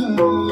Thank you.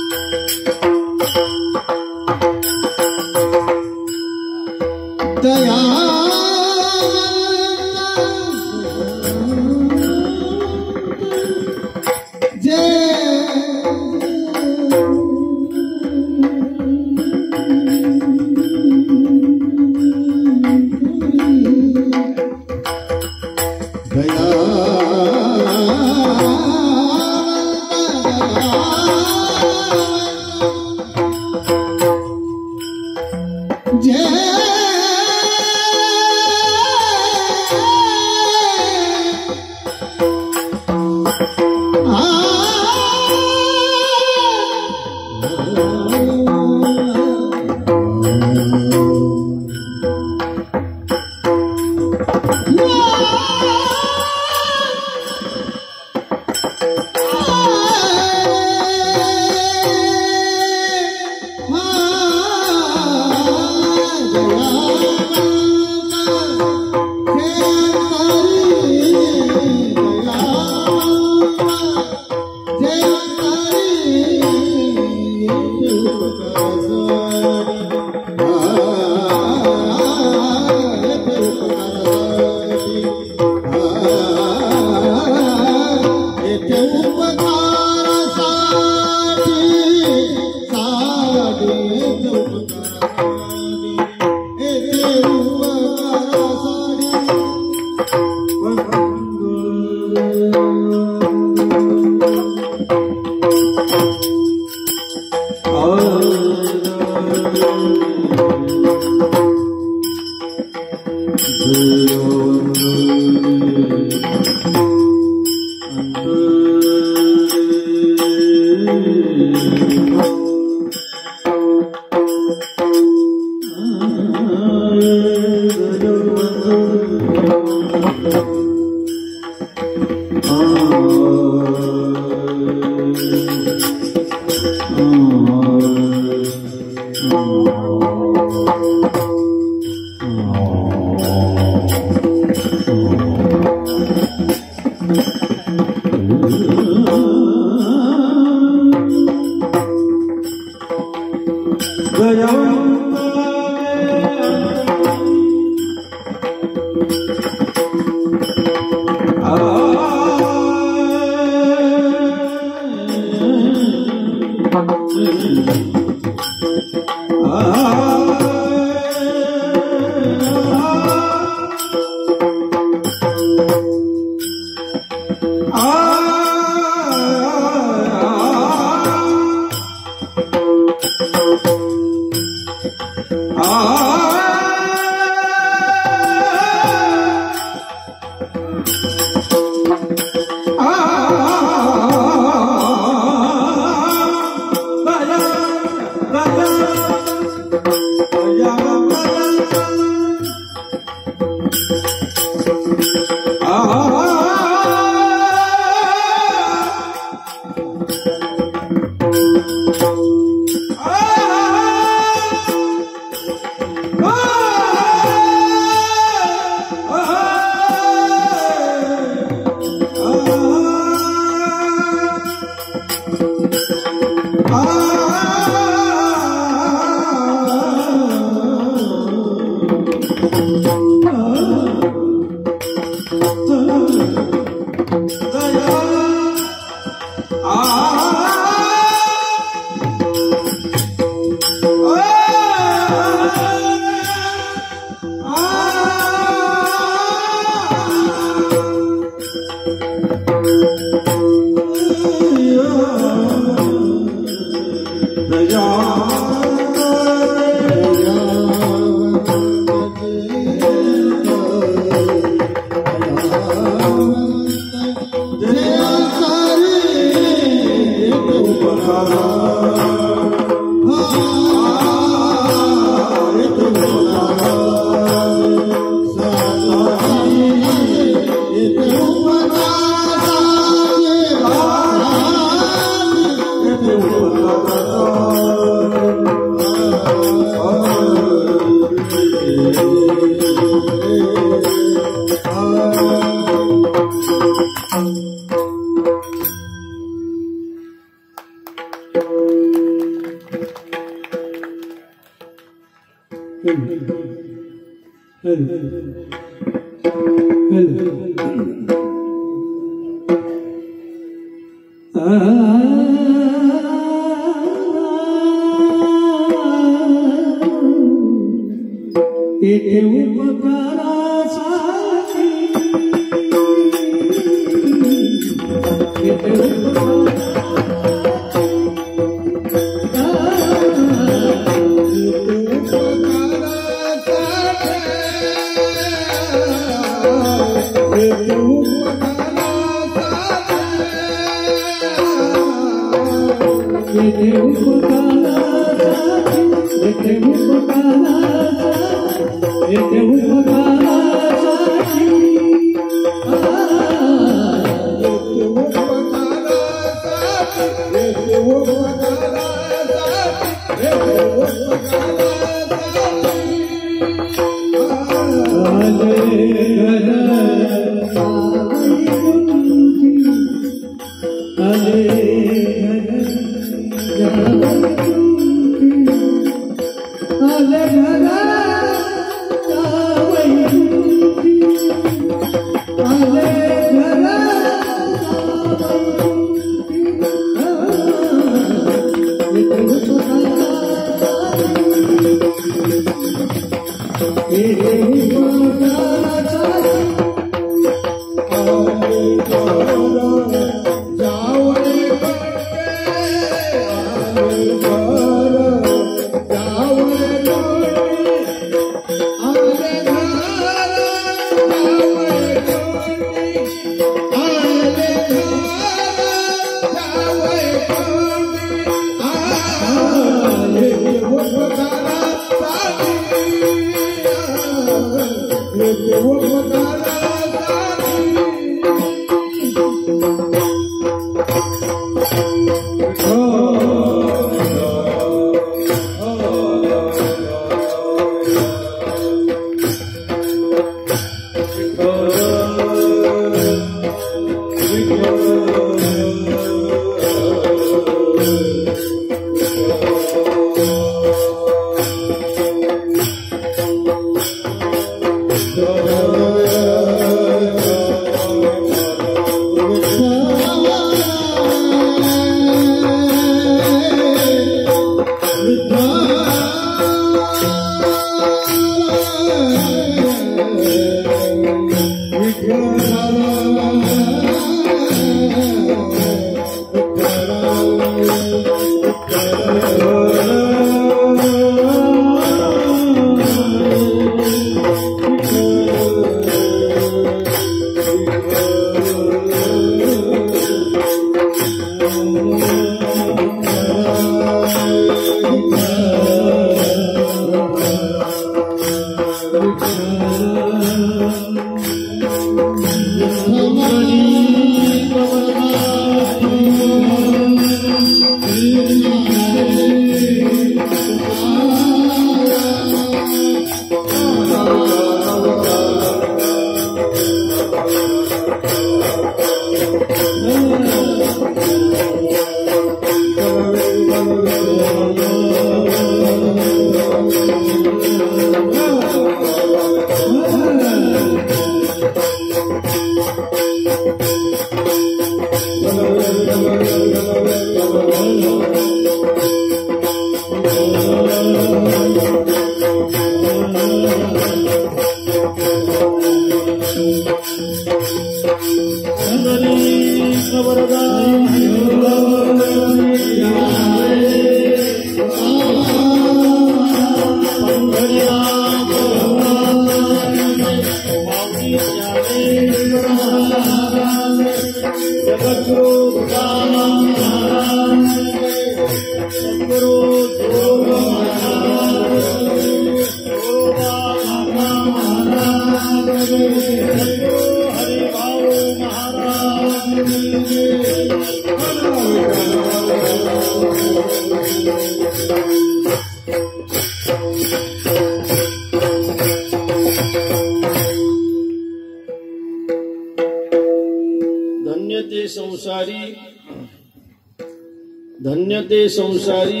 धन्य ते संसारी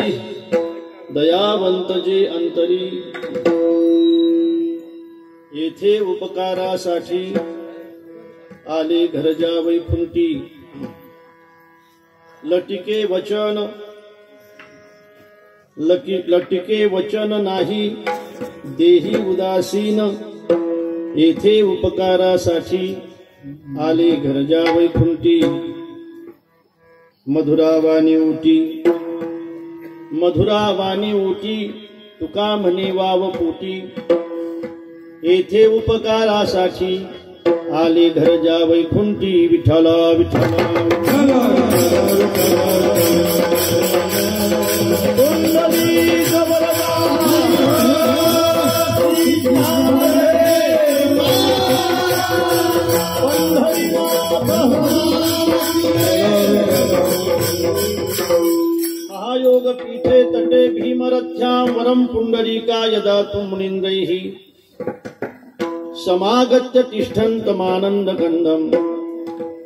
दयावंत जे अंतरी, येथे उपकारासाठी आले घरजा वैकुंठी. लटिके वचन नाही देही उदासीन, येथे उपकारासाठी आले घरजा वैकुंठी. मधुरावाणी ओटी तुका म्हणे वाव पोटी, येथे उपकारासाठी आले घरजा वैकुंठी. विठ्ठला विठ्ठला महायोग पीठे तटे भीमरथ्यां वरं पुंडरीका यदा तुम मुनीन्द्रैः समागत्य तिष्ठन्तमानन्दगन्धं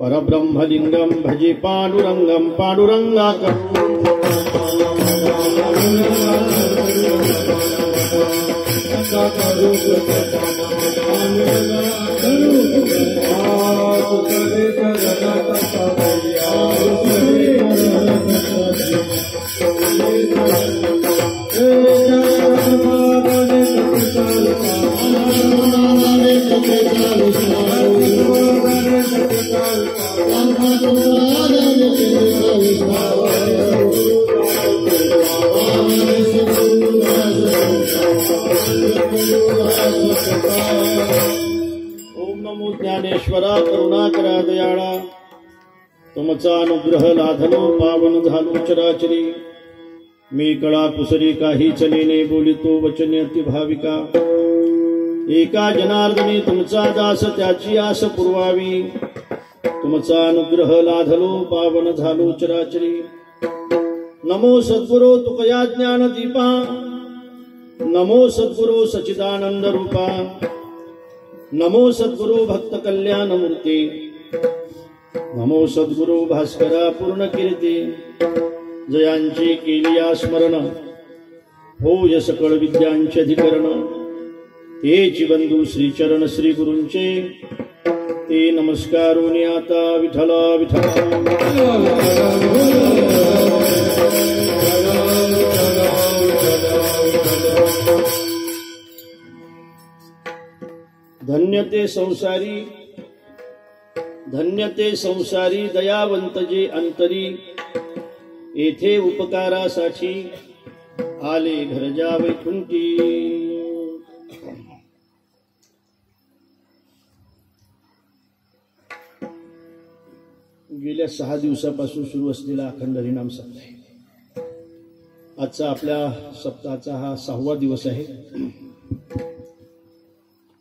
परब्रह्मलिङ्गं भजे पाण्डुरङ्गं पाण्डुरङ्गाकरं. ओम नमो ज्ञानेश्वरा करुणाकरा दयाळा, तुमचा अनुग्रह लाधलो पावन झालो चराचरी. मी कळा कुसरी काही चलेने बोलितो वचने अति भाविका. एका जनार्दनी तुमचा दास त्याची आस पुरवावी. तुमचा अनुग्रह लाधलो पावन झालो चराचरी. नमो सद्गुरो तुकया ज्ञान दीपा, नमो सद्गुरो सच्चिदानंद रूपा, नमो सद्गुरो भक्त कल्याण मूर्ती, नमो सद्गुरो भास्करा पूर्ण कीर्ती. जयांची केलिया स्मरण होय सकळ विद्यांचे अधिकरण. तेची बंधू श्रीचरण श्री गुरूंचे ते नमस्कारोनी आता. विठला विठला विठला धन्य ते संसारी दयावंत जे अंतरी, येथे उपकारासाठी आले घरजा वैकुंठी. गेल्या 6 दिवसापासून सुरू असलेला अखंड हरिनाम सप्ताह, आजचा आपल्या सप्ताहाचा हा 6वा दिवस आहे.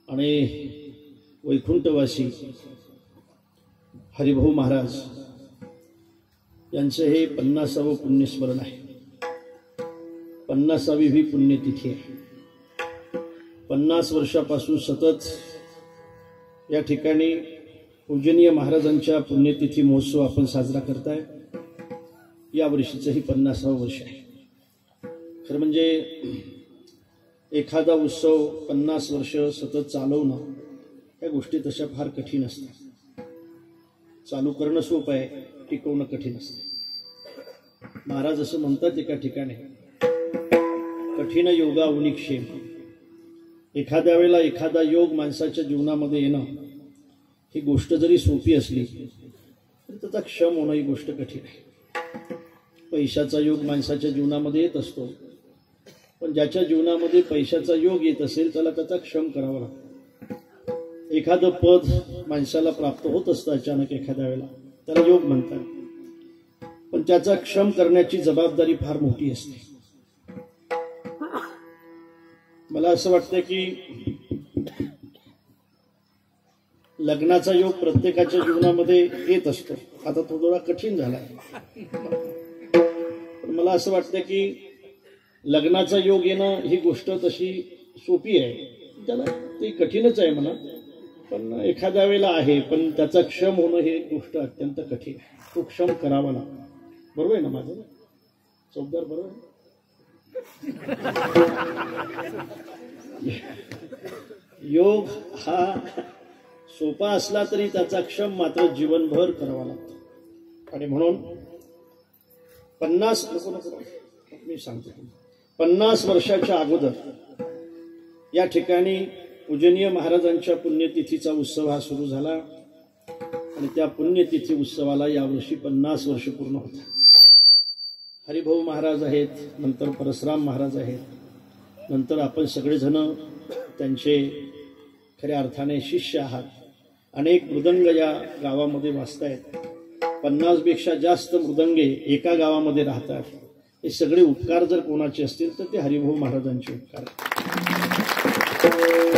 आणि वैकुंठवासी हरिभाऊ महाराज यांचं हे 50वे पुण्यस्मरण आहे. 50वी ही पुण्यतिथी आहे. 50 वर्षापासून सतत या ठिकाणी पूजनीय महाराजांच्या पुण्यतिथी महोत्सव आपण साजरा करताय. या वर्षीचं ही 50वे वर्ष आहे. खरं म्हणजे एखादा उत्सव 50 वर्ष सतत चालवणं या गोष्टी तशा फार कठीण असतात. चालू करणं सोपं आहे, टिकवणं कठीण असतं. महाराज असं म्हणतात एका ठिकाणी, कठीण योगा उनी क्षेम. एखाद्या वेळेला एखादा योग माणसाच्या जीवनामध्ये येणं ही गोष्ट जरी सोपी असली तरी त्याचा क्षम होणं ही गोष्ट कठीण आहे. पैशाचा योग माणसाच्या जीवनामध्ये येत असतो, पण ज्याच्या जीवनामध्ये पैशाचा योग येत असेल त्याला त्याचा क्षम करावा लागतो. एखादं पद माणसाला प्राप्त होत असतं अचानक एखाद्या वेळेला, त्याला योग म्हणतात, पण त्याचा क्षम करण्याची जबाबदारी फार मोठी असते. मला असं वाटतं की लग्नाचा योग प्रत्येकाच्या जीवनामध्ये येत असतो. आता तो थोडा कठीण झाला आहे, पण मला असं वाटतं की लग्नाचा योग येणं ही गोष्ट तशी सोपी आहे. त्याला ते कठीणच आहे म्हणा, पण एखाद्या वेळेला आहे, पण त्याचा क्षम होणं ही गोष्ट अत्यंत कठीण आहे. तो क्षम करावा लागतो. बरोबर आहे ना माझं चौकदार? बरोबर आहे. योग हा सोपा असला तरी त्याचा क्षम मात्र जीवनभर करावा लागतो. आणि म्हणून 50 वर्षाच्या अगोदर या ठिकाणी पूजनीय महाराजांच्या पुण्यतिथीचा उत्सव हा सुरू झाला. आणि त्या पुण्यतिथी उत्सवाला यावर्षी 50 वर्ष पूर्ण होतात. हरिभाऊ महाराज आहेत, नंतर परशुराम महाराज आहेत, नंतर आपण सगळेजण त्यांचे खऱ्या अर्थाने शिष्य आहात. अनेक मृदंग या गावामध्ये वाचतायत. 50 पेक्षा जास्त मृदंगे एका गावामध्ये राहतात. हे सगळे उपकार जर कोणाचे असतील तर ते हरिभाऊ महाराजांचे उपकार आहेत.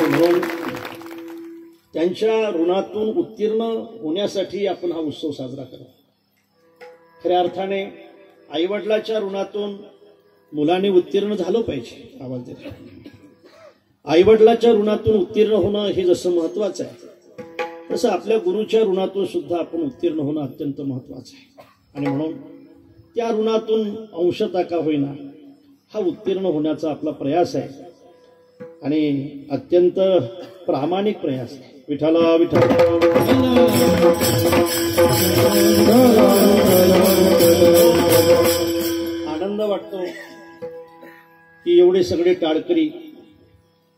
म्हणून त्यांच्या ऋणातून उत्तीर्ण होण्यासाठी आपण हा उत्सव साजरा करा. खऱ्या अर्थाने आईवडिलाच्या ऋणातून मुलांनी उत्तीर्ण झालं पाहिजे. आवाज देतो. आईवडिलाच्या ऋणातून उत्तीर्ण होणं हे जसं महत्वाचं आहे, तसं आपल्या गुरुच्या ऋणातून सुद्धा आपण उत्तीर्ण होणं अत्यंत महत्वाचं आहे. आणि म्हणून त्या ऋणातून अंशतः का होईना हा उत्तीर्ण होण्याचा आपला प्रयास आहे. आणि अत्यंत प्रामाणिक प्रयास आहे. विठ्ठला विठ्ठल. आनंद वाटतो की एवढे सगळे टाळकरी,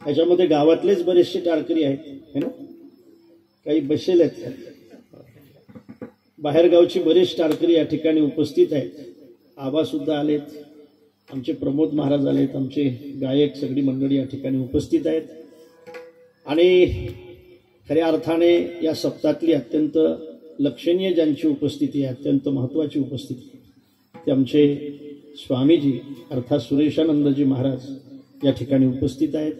ह्याच्यामध्ये गावातलेच बरेचसे टाळकरी आहेत है ना, काही बसेल आहेत, बाहेरगावची बरेच टाळकरी या ठिकाणी उपस्थित आहेत. आबा सुद्धा आलेत, आमचे प्रमोद महाराज आलेत, आमचे गायक सगळी मंडळी या ठिकाणी उपस्थित आहेत. आणि खऱ्या अर्थाने या सप्ताहातली अत्यंत लक्षणीय ज्यांची उपस्थिती आहे, अत्यंत महत्वाची उपस्थिती, ते आमचे स्वामीजी अर्थात सुरेशानंदजी महाराज या ठिकाणी उपस्थित आहेत.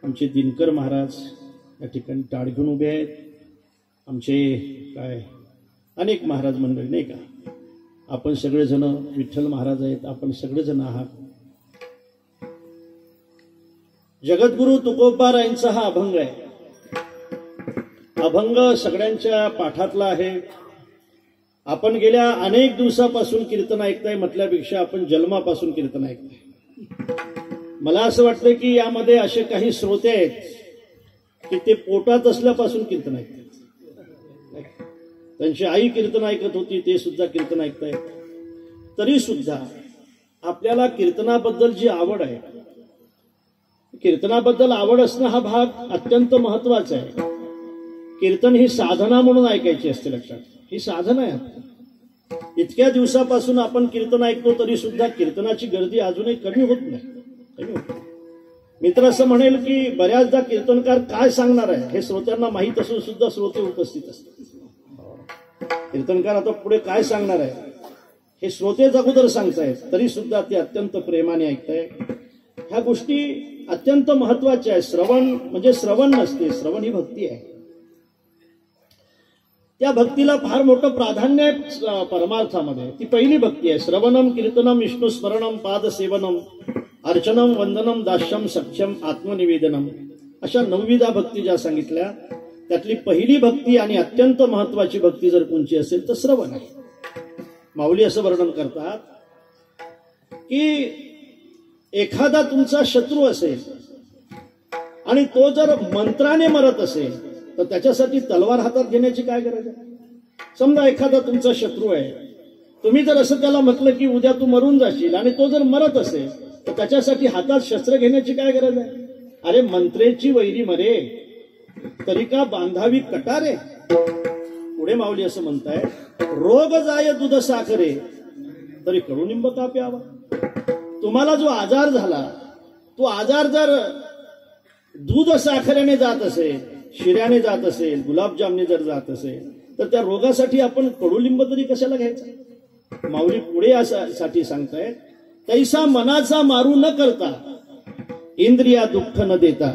आमचे दिनकर महाराज या ठिकाणी टाळ घेऊन उभे आहेत. आमचे काय अनेक महाराज मंडळी नाही का, आपण सगळेजण विठ्ठल महाराज आहेत, आपण सगळेजण आहात. जगद्गुरु तुकोबारायांचा हा अभंग आहे. अभंग सगळ्यांच्या पाठातला आहे. आपण गेल्या अनेक दिवसापासून कीर्तन ऐकताय म्हटल्यापेक्षा आपण जन्मापासून कीर्तन ऐकताय. मला असं वाटतं की यामध्ये असे काही श्रोते आहेत की ते पोटात असल्यापासून कीर्तन ऐकतात. त्यांची आई कीर्तन ऐकत होती, ते सुद्धा कीर्तन ऐकतायत. तरी सुद्धा आपल्याला कीर्तनाबद्दल जी आवड आहे कीर्तनाबद्दल आवड असणं हा भाग अत्यंत महत्वाचा आहे. कीर्तन ही साधना म्हणून ऐकायची असते, लक्षात. ही साधना आहे. इतक्या दिवसापासून आपण कीर्तन ऐकतो तरी सुद्धा कीर्तनाची गर्दी अजूनही कमी होत नाही. मी तर असं म्हणेल की बऱ्याचदा कीर्तनकार काय सांगणार आहे हे श्रोत्यांना माहीत असून सुद्धा श्रोते उपस्थित असतात. कीर्तनकार आता पुढे काय सांगणार आहे हे श्रोतेच अगोदर सांगतायत, तरी सुद्धा ते अत्यंत प्रेमाने ऐकतायत. ह्या गोष्टी अत्यंत महत्वाच्या आहेत. श्रवण म्हणजे श्रवण नसते, श्रवण ही भक्ती आहे. त्या भक्तीला फार मोठं प्राधान्य आहे परमार्थामध्ये. ती पहिली भक्ती आहे. श्रवणम कीर्तनम विष्णुस्मरणम पादसेवनम अर्चनम वंदनम दास्यम सख्यम आत्मनिवेदनम, अशा 9 भक्ती ज्या सांगितल्या त्यातली पहिली भक्ती आणि अत्यंत महत्वाची भक्ती जर कोणची असेल तर श्रवण आहे. माऊली असं वर्णन करतात की एखादा तुमचा शत्रू असेल आणि तो जर मंत्राने मरत असेल तर त्याच्यासाठी तलवार हातात घेण्याची काय गरज आहे. समजा एखादा तुमचा शत्रू आहे, तुम्ही जर असं त्याला म्हटलं की उद्या तू मरून जाशील आणि तो जर मरत असेल तर त्याच्यासाठी हातात शस्त्र घेण्याची काय गरज आहे. अरे मंत्रेची वैरी मरे तरी का बांधावी कटारे. पुढे माऊली असं म्हणताय, रोग जाय दूध साखरे तरी कडुनिंब का प्यावा. तुम्हाला जो आजार झाला तो आजार जर दूध साखरेने जात असेल, शिऱ्याने जात असेल, गुलाबजामने जर जात असेल तर त्या रोगासाठी आपण कडुलिंब तरी कशाला घ्यायचा. माऊली पुढे यासाठी सांगतायत, तैसा मनाचा मारू न करता इंद्रिया दुःख न देता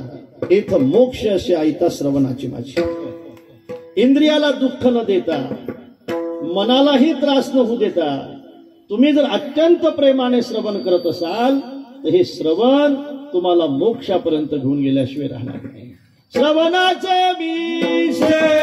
इथ मोक्ष असे ऐता श्रवणाची माझी. इंद्रियाला दुःख न देता, मनालाही त्रास न होऊ देता तुम्ही जर अत्यंत प्रेमाने श्रवण करत असाल तर हे श्रवण तुम्हाला मोक्षापर्यंत घेऊन गेल्याशिवाय राहणार नाही. श्रवणाचे विषय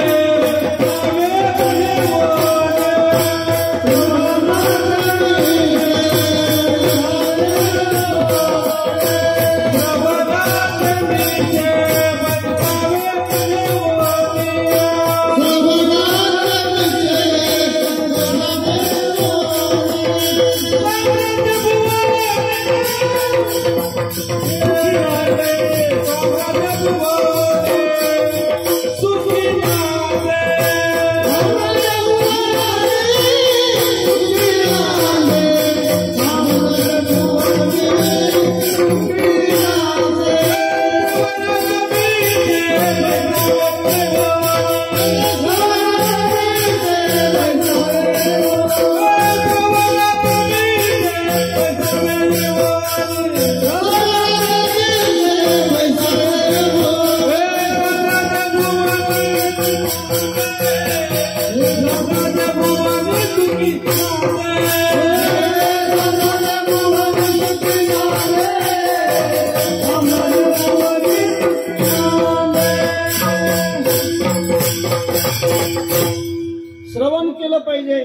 श्रवण केलं पाहिजे.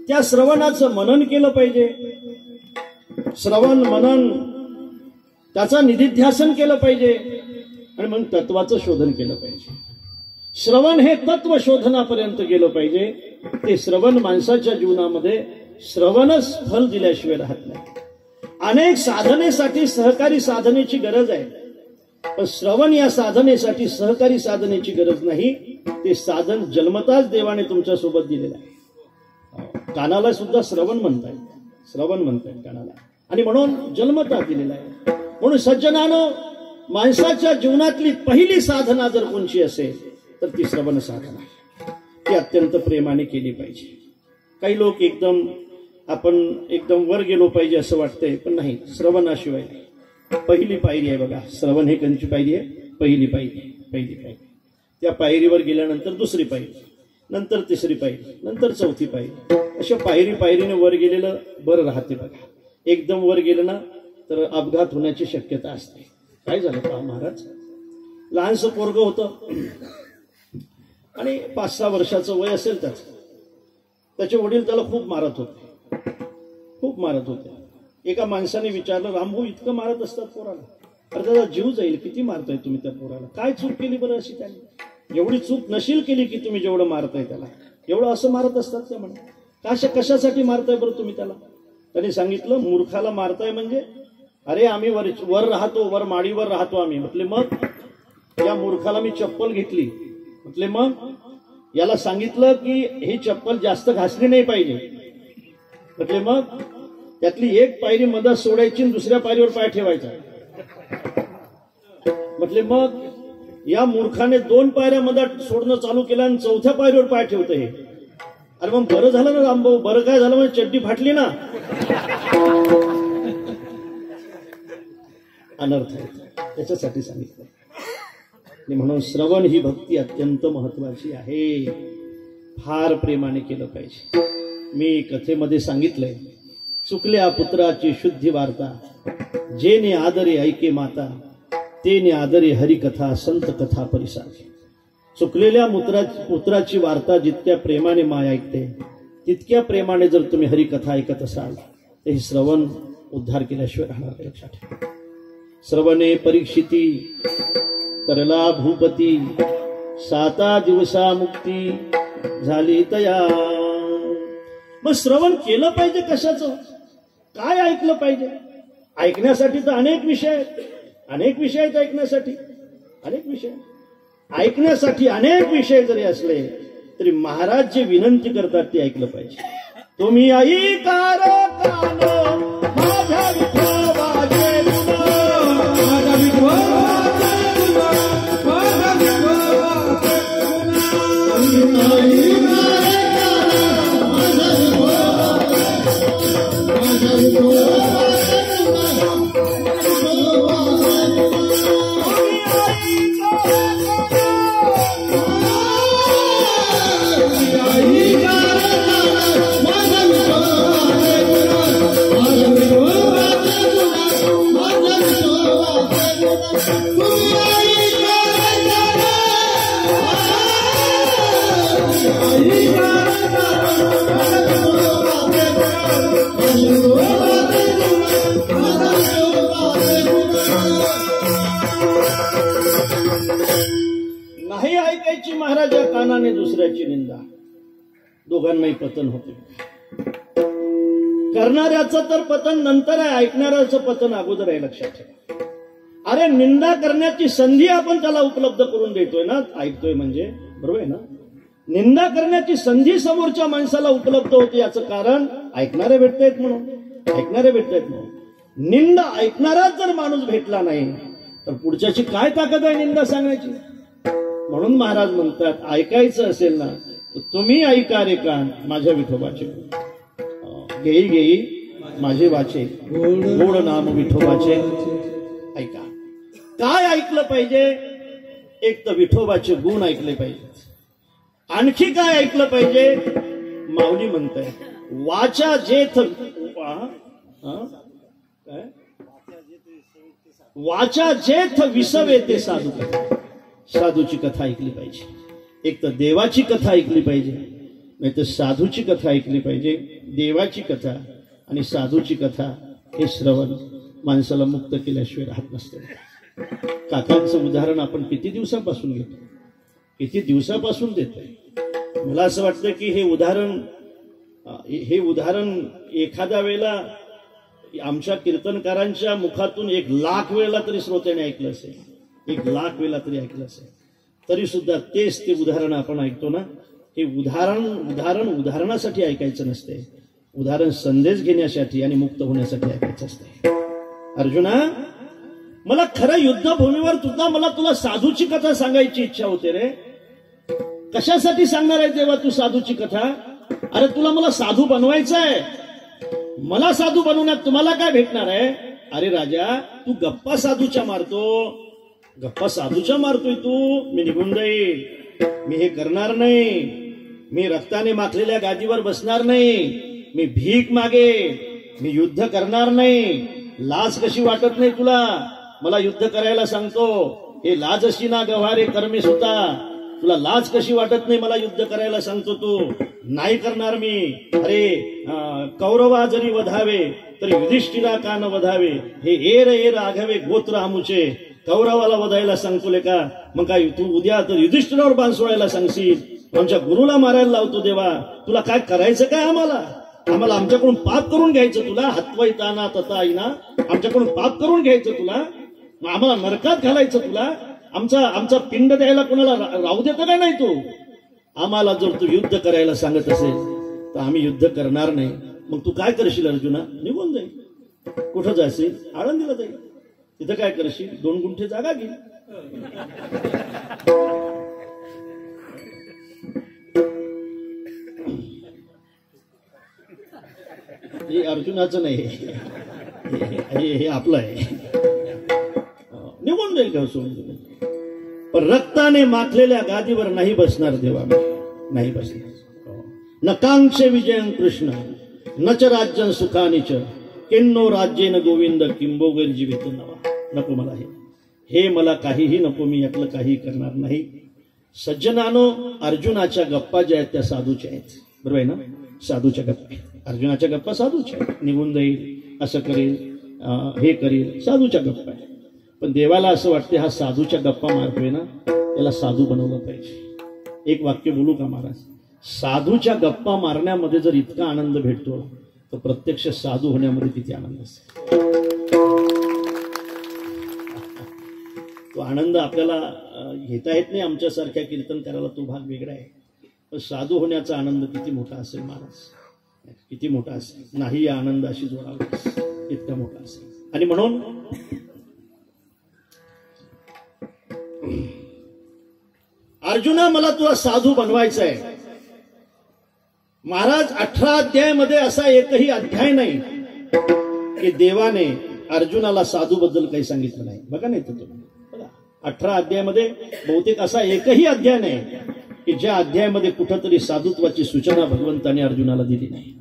त्या श्रवणाचं मनन केलं पाहिजे. श्रवण मनन त्याचा निधिध्यासन केलं पाहिजे आणि मग तत्वाचं शोधन केलं पाहिजे. श्रवण हे तत्व शोधनापर्यंत गेलं पाहिजे. ते श्रवण माणसाच्या जीवनामध्ये श्रवणच फल दिल्याशिवाय राहत नाही. अनेक साधनेसाठी सहकारी साधनेची गरज आहे, पण श्रवण या साधनेसाठी सहकारी साधनेची गरज नाही. ते साधन जन्मताच देवाने तुमच्या सोबत दिलेलं आहे. कानाला सुद्धा श्रवण म्हणताय, श्रवण म्हणताय कानाला, आणि म्हणून जन्मता दिलेला आहे. म्हणून सज्जनानो, माणसाच्या जीवनातली पहिली साधना जर कोणची असेल तर ती श्रवण साधना आहे. ती अत्यंत प्रेमाने केली पाहिजे. काही लोक आपण एकदम वर गेलो पाहिजे असं वाटतंय, पण नाही. श्रवणाशिवाय पहिली पायरी आहे बघा. श्रवण हे कोणची पायरी आहे? पहिली पायरी. त्या पायरीवर गेल्यानंतर दुसरी पायरी, नंतर तिसरी पायरी, नंतर चौथी पायरी. अशा पायरीने वर गेलेलं बरं राहते बघा. एकदम वर गेलं ना तर अपघात होण्याची शक्यता असते. काय झालं पहा महाराज, लहानसं पोरगं होतं आणि 5-6 वर्षाचं वय असेल त्याचे वडील त्याला खूप मारत होते. एका माणसाने विचारलं, रामभाऊ इतकं मारत असतात पोराला? अरे त्याचा जीव जाईल, किती मारताय तुम्ही त्या पोराला? काय चूक केली बरं अशी त्याने? एवढी चूक नशील केली की तुम्ही जेवढं मारताय त्याला, एवढं असं मारत असतात त्या म्हणे. कशासाठी मारताय बरं तुम्ही त्याला? त्याने सांगितलं, मूर्खाला मारताय म्हणजे अरे आम्ही वर राहतो, वर माडीवर राहतो आम्ही. म्हटले मग या मूर्खाला मी चप्पल घेतली. म्हटले मग याला सांगितलं की ही चप्पल जास्त घासली नाही पाहिजे. म्हटले मग त्यातली एक पायरी मधात सोडायची आणि दुसऱ्या पायरीवर पाय ठेवायचा. म्हटले मग या मूर्खाने 2 पायऱ्या मधात सोडणं चालू केलं आणि 4थ्या पायरीवर पाय ठेवतं हे. अरे मग बरं झालं ना रामभाऊ, बरं काय झालं म्हणजे चड्डी फाटली ना. अनर्थ आहे, त्याच्यासाठी सांगितलं. म्हणून श्रवण ही भक्ती अत्यंत महत्वाची आहे, फार प्रेमाने केलं पाहिजे. मी कथेमध्ये सांगितलंय, चुकल्या पुत्राची शुद्धी वार्ता, जेने आदरे ऐके माता, तेने आदरे हरिकथा संत कथा परिसार. चुकलेल्या पुत्राची वार्ता जितक्या प्रेमाने माय ऐकते, तितक्या प्रेमाने जर तुम्ही हरिकथा ऐकत असाल तर ही श्रवण उद्धार केल्याशिवाय राहणार. लक्षात ठेवा. श्रवणे परीक्षिती तरला भूपती, 7 दिवसा मुक्ती झाली तया. मग श्रवण केलं पाहिजे कशाचं, काय ऐकलं पाहिजे. ऐकण्यासाठी तर अनेक विषय आहेत ऐकण्यासाठी, अनेक विषय. ऐकण्यासाठी अनेक विषय जरी असले तरी महाराज जे विनंती करतात ते ऐकलं पाहिजे. तुम्ही ऐकार कान माझ्या विठोबाचे गुण, माझ्या विठोबाचे गुण, माझ्या विठोबाचे गुण. नाही ऐकायची महाराजा कानाने दुसऱ्याची निंदा, दोघांनाही पतन होते. करणाऱ्याचं तर पतन नंतर आहे, ऐकणाऱ्याचं पतन अगोदर आहे. लक्षात ठेवा. अरे निंदा करण्याची संधी आपण त्याला उपलब्ध करून देतोय ना, ऐकतोय म्हणजे, बरोबर आहे ना. निंदा करण्याची संधी समोरच्या माणसाला उपलब्ध होते, याचं कारण ऐकणारे भेटतायत म्हणून. निंदा ऐकणाराच जर माणूस भेटला नाही तर पुढच्याची काय ताकद आहे निंदा सांगायची. म्हणून महाराज म्हणतात, ऐकायचं असेल ना तर तुम्ही ऐका रे कान माझ्या विठोबाचे, घेई घेई माझे वाचे, गोड नाम विठोबाचे ऐका. काय ऐकलं पाहिजे, एक तर विठोबाचे गुण ऐकले पाहिजे. आणखी काय ऐकलं पाहिजे, माऊली म्हणताय वाचा जेथ, वाचा जेथ विसवे ते साधू कथा. साधूची कथा ऐकली पाहिजे. एक तर देवाची कथा ऐकली पाहिजे, नाही तर साधूची कथा ऐकली पाहिजे. देवाची कथा आणि साधूची कथा हे श्रवण माणसाला मुक्त केल्याशिवाय राहत नसते. काकांचं उदाहरण आपण किती दिवसापासून घेतो, किती दिवसापासून देतोय. मला असं वाटतं की हे उदाहरण एखाद्या वेळेला आमच्या कीर्तनकारांच्या मुखातून 1,00,000 वेळेला तरी श्रोत्याने ऐकलं असेल, 1,00,000 वेळेला तरी ऐकलं असेल. तरी सुद्धा तेच ते उदाहरण आपण ऐकतो ना, हे उदाहरणासाठी ऐकायचं नसते, उदाहरण संदेश घेण्यासाठी आणि मुक्त होण्यासाठी ऐकायचं असते. अर्जुना, मला खरं युद्धभूमीवर सुद्धा मला तुला साधूची कथा सांगायची इच्छा होते रे. कशासाठी सांगणार आहे देवा तू साधूची कथा. अरे तुला मला साधू बनवायचं आहे. मला साधू बनवण्यात तुम्हाला काय भेटणार आहे. अरे राजा, तू गप्पा साधूच्या मारतोय तू. मी निघून जाईल, मी हे करणार नाही, मी रक्ताने माखलेल्या गादीवर बसणार नाही, मी भीक मागे, मी युद्ध करणार नाही. लाज कशी वाटत नाही तुला, मला युद्ध करायला सांगतो. हे लाज अशी ना गव्हारे कर्मे सुता, तुला लाज कशी वाटत नाही, मला युद्ध करायला सांगतो तू. नाही करणार मी. अरे कौरवा जरी वधावे तरी युधिष्ठिरा का न वधावे, हे एर आघावे गोत्र आमुचे. कौरवाला वधायला सांगतो लेका, मग काय तू उद्या तर युधिष्ठिरावर बाण सोडायला सांगशील. आमच्या गुरुला मारायला लावतो देवा, तुला काय करायचं काय आम्हाला. आम्हाला आमच्याकडून पाप करून घ्यायचं तुला, हत्वैताना तथाईना, आमच्याकडून पाप करून घ्यायचं तुला, आम्हाला नरकात घालायचं तुला, आमचा पिंड द्यायला कोणाला राहू देतं का नाही तू? आम्हाला जर तू युद्ध करायला सांगत असेल तर आम्ही युद्ध करणार नाही. मग तू काय करशील अर्जुना? निघून जाईल. कुठं जाशील? आळंदीला जाईल. तिथं काय करशील? 2 गुंठे जागा घे. हे अर्जुनाचं नाही, हे आपलं आहे. निघून जाईल का सोडून? पण रक्ताने माखलेल्या गादीवर नाही बसणार देवा, नाही बसणार. नकांक्ष विजयं कृष्ण नच राज्यं सुखानीच किन्नो राज्येन गोविंद किंबोगैर जीवित नवा. नको मला हे मला काहीही नको, मी यातलं काही करणार नाही. सज्जनानो, अर्जुनाच्या गप्पा ज्या आहेत त्या साधूच्या आहेत. बरोबर आहे ना? साधूच्या गप्पा, अर्जुनाच्या गप्पा साधूच्या आहेत. निघून जाईल, असं करेल, हे करेल, साधूच्या गप्पा आहे. पण देवाला असं वाटते हा साधूच्या गप्पा मारतोय ना, त्याला साधू बनवलं पाहिजे. एक वाक्य बोलू का महाराज? साधूच्या गप्पा मारण्यामध्ये जर इतका आनंद भेटतो तर प्रत्यक्ष साधू होण्यामध्ये किती आनंद असेल. तो आनंद आपल्याला घेता येत नाही. आमच्यासारख्या कीर्तनकाराला तो भाग वेगळा आहे. पण साधू होण्याचा आनंद किती मोठा असेल महाराज, किती मोठा असेल. नाही या आनंदाशी जोडावा, इतका मोठा असेल. आणि म्हणून अर्जुना, मला तुला साधू बनवायचं आहे. महाराज, 18 अध्यायामध्ये असा एकही अध्याय नाही की देवाने अर्जुनाला साधू बद्दल काही सांगितलं नाही. बघा नाही तर तुम्ही बघा, 18 अध्यायामध्ये बहुतेक असा एकही अध्याय नाही की ज्या अध्यायामध्ये कुठंतरी साधुत्वाची सूचना भगवंताने अर्जुनाला दिली नाही.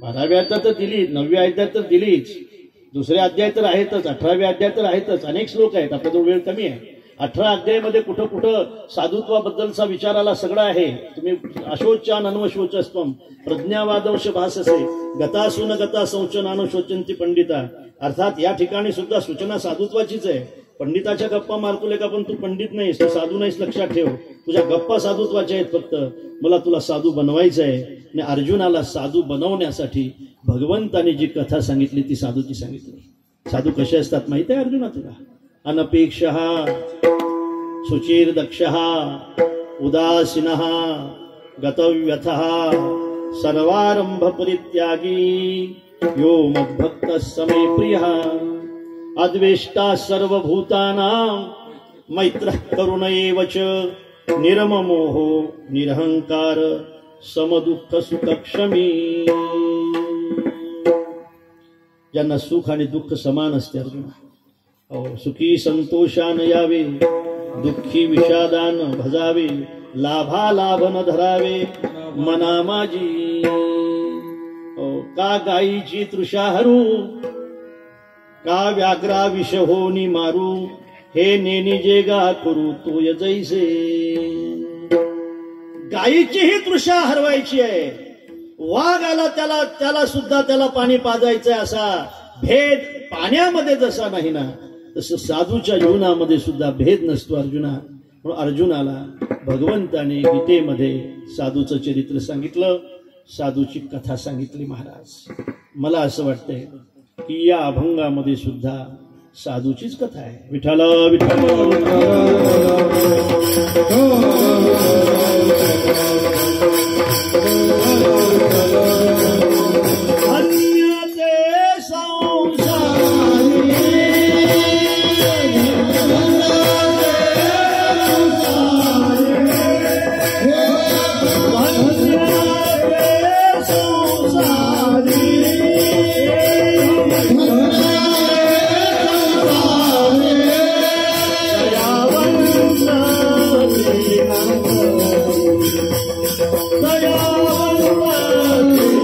12व्या अध्यायात तर दिली, 9व्या अध्यायात तर दिलीच, 2ऱ्या अध्याय तर आहेतच, 18व्या अध्याय तर आहेतच. अनेक श्लोक आहेत, आपल्याजवळ वेळ कमी आहे. 18 अध्यायामध्ये कुठं कुठं साधुत्वाबद्दलचा विचाराला सगळं आहे. तुम्ही अशोचान अन्वशोचस्त्वम प्रज्ञावादवश भाससे गतासून गता संचनान शोचंती पंडिता. अर्थात या ठिकाणी सुद्धा सूचना साधुत्वाचीच आहे. पंडिताच्या गप्पा मारतोय का, पण तू पंडित नाहीस, तू साधू नाहीस, लक्षात ठेव. तुझ्या गप्पा साधुत्वाच्या आहेत. फक्त मला तुला साधू बनवायचं आहे. आणि अर्जुनाला साधू बनवण्यासाठी भगवंताने जी कथा सांगितली ती साधूची सांगितली. साधू कसे असतात माहिती आहे अर्जुना तुला? अनपेक्षः शुचिर्दक्षः उदासीनः गतव्यथः सर्वारंभ परित्यागी यो मद्भक्तः समे प्रियः अद्वेष्टा सर्वभूतानां मैत्रः करुण एव च निर्ममोहो निरहंकार समदुःख सुखक्षमी. ज्यांना सुख आणि दुःख समान असते अर्जुना. सुखी संतोषान यावे, दुःखी विषादान भजावे, लाभा लाभ न धरावे मना माझी. का गायीची तृषा हरू, का व्याघ्रा विष होनी मारू, हे नेनी जे गा करू तोय जैसे. गायीचीही तृषा हरवायची आहे, वाघ आला त्याला सुद्धा त्याला पाणी पाजायचंय, असा भेद पाण्यामध्ये जसा नाही ना, तसं साधूच्या जीवनामध्ये सुद्धा भेद नसतो अर्जुना. म्हणून अर्जुनाला भगवंताने गीतेमध्ये साधूचं चरित्र सांगितलं, साधूची कथा सांगितली. महाराज, मला असं वाटतंय की या अभंगामध्ये सुद्धा साधूचीच कथा आहे. विठ्ठल विठ्ठल दयावंत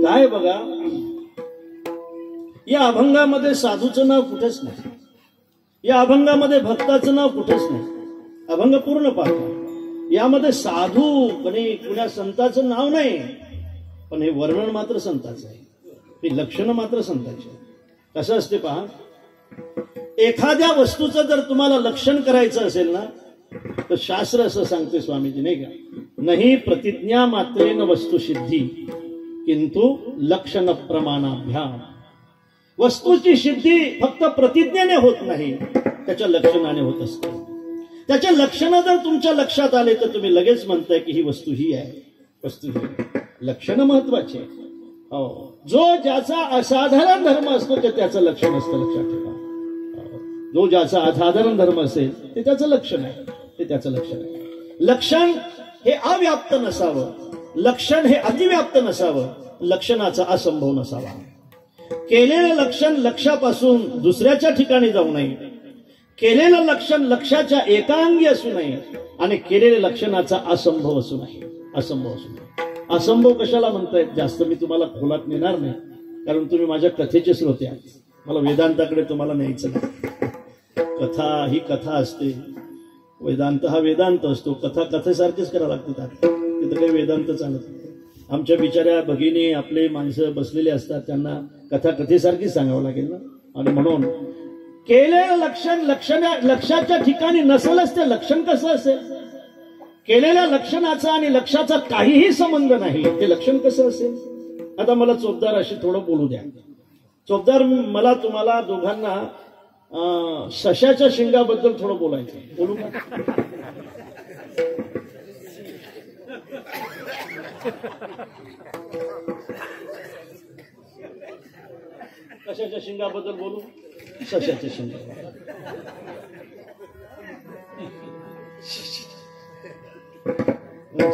काय बघा, या अभंगामध्ये साधूचं नाव कुठेच नाही, या अभंगामध्ये भक्ताचं नाव कुठेच नाही. अभंग पूर्ण पाहतो, यामध्ये साधू कुण्या संताचं नाव नाही, पण हे वर्णन मात्र संताचं आहे, हे लक्षण मात्र संताचे. कसं असते पहा, एखाद्या वस्तूचं जर तुम्हाला लक्षण करायचं असेल ना, तर शास्त्र असं सांगते स्वामीजी नाही का, नाही प्रतिज्ञा मात्रेन वस्तुसिद्धी किंतु लक्षण प्रमाणाभ्याम. वस्तूची सिद्धी फक्त प्रतिज्ञेने होत नाही, त्याच्या लक्षणाने होत असते. त्याचे लक्षण जर तुमच्या लक्षात आले तर तुम्ही लगेच म्हणताय की ही वस्तू ही आहे, वस्तू ही. लक्षण महत्वाचे. हो, जो ज्याचा असाधारण धर्म असतो ते त्याचं लक्षण असतं, लक्षात ठेवा. जो ज्याचा असाधारण धर्म असेल ते त्याचं लक्षण आहे, ते त्याचं लक्षण आहे. लक्षण हे अव्याप्त नसावं, लक्षण हे अतिव्याप्त नसावं, लक्षणाचा असंभव नसावा. केलेलं लक्षण लक्षापासून दुसऱ्याच्या ठिकाणी जाऊ नये, केलेलं लक्षण लक्षाच्या एकांगी असू नये, आणि केलेल्या लक्षणाचा असंभव असू नये, असंभव असू नये. असंभव कशाला म्हणतायत जास्त मी तुम्हाला खोलात नेणार नाही, कारण तुम्ही माझ्या कथेचे श्रोते आहात. मला वेदांताकडे तुम्हाला न्यायचं नाही. कथा ही कथा असते, वेदांत हा वेदांत असतो. कथा कथेसारखेच करावं लागतात, तिथं काही वेदांत चालत नाही. आमच्या बिचाऱ्या भगिनी आपले माणसं बसलेले असतात, त्यांना कथा कथेसारखीच सांगावं लागेल ना. आणि म्हणून केलेलं लक्षण लक्षाच्या ठिकाणी नसेलच ते लक्षण कसं असेल? केलेल्या लक्षणाचा आणि लक्षाचा काहीही संबंध नाही, ते लक्षण कसं असेल? आता मला चोपदार अशी थोडं बोलू द्या. चोपदार, मला तुम्हाला दोघांना सशाच्या शिंगाबद्दल थोडं बोलायचं, बोलू का? कशाच्या शिंगाबद्दल बोलू? सशाच्या शिंगाबद्दल.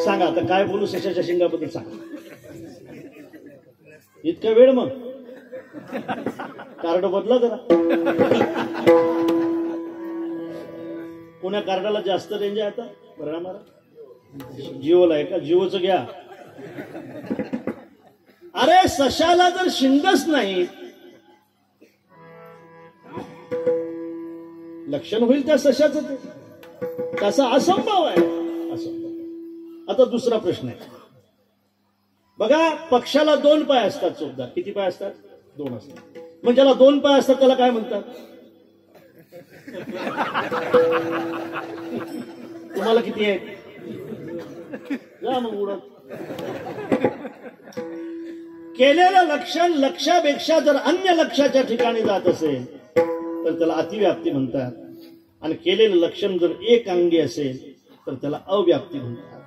सांगा आता काय बोलू सशाच्या शिंगाबद्दल, सांगा. इतका वेळ? मग कार्ड बदला जरा. कोण्या कार्डाला जास्त रेंज आहे आता? बरं मारा. जिओला आहे का? जिओचं घ्या. अरे सशाला जर शिंगच नाही, लक्षण होईल त्या सशाचं, त्याचा असंभव आहे, असंभव. आता दुसरा प्रश्न आहे बघा, पक्षाला 2 पाय असतात. चोपदार, किती पाय असतात? 2 असतात. मग ज्याला 2 पाय असतात त्याला काय म्हणतात? तुम्हाला किती आहेत? जा मग उडत. केलेलं लक्षण लक्षापेक्षा जर अन्य लक्षाच्या ठिकाणी जात असेल तर त्याला अतिव्याप्ती म्हणतात, आणि केलेलं लक्षण जर एकांगी असेल तर त्याला अव्याप्ती म्हणतात.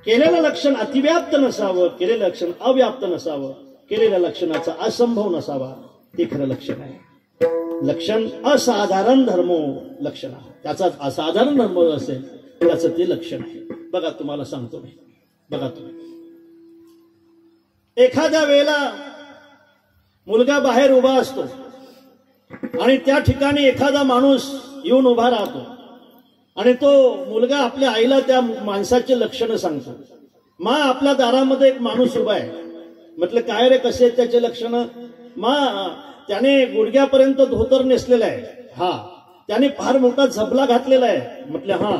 केलेलं लक्षण अतिव्याप्त नसावं, केलेलं लक्षण अव्याप्त नसावं, केलेल्या लक्षणाचा असंभव नसावा, ते खरं लक्षण आहे. लक्षण असाधारण धर्म लक्षण आहे, त्याचा असाधारण धर्म असेल त्याचं ते लक्षण आहे. बघा तुम्हाला सांगतो मी, बघा तुम्ही एखाद्या वेळेला मुलगा बाहेर उभा असतो आणि त्या ठिकाणी एखादा माणूस येऊन उभा राहतो, आणि तो मुलगा आपल्या आईला त्या माणसाचे लक्षणं सांगतो. मा, आपल्या दारामध्ये एक माणूस उभा आहे. म्हटलं काय रे, कसे त्याचे लक्षणं? मा, त्याने गुडघ्यापर्यंत धोतर नेसलेलं आहे. हा. त्याने फार मोठा झबला घातलेला आहे. म्हटलं हा.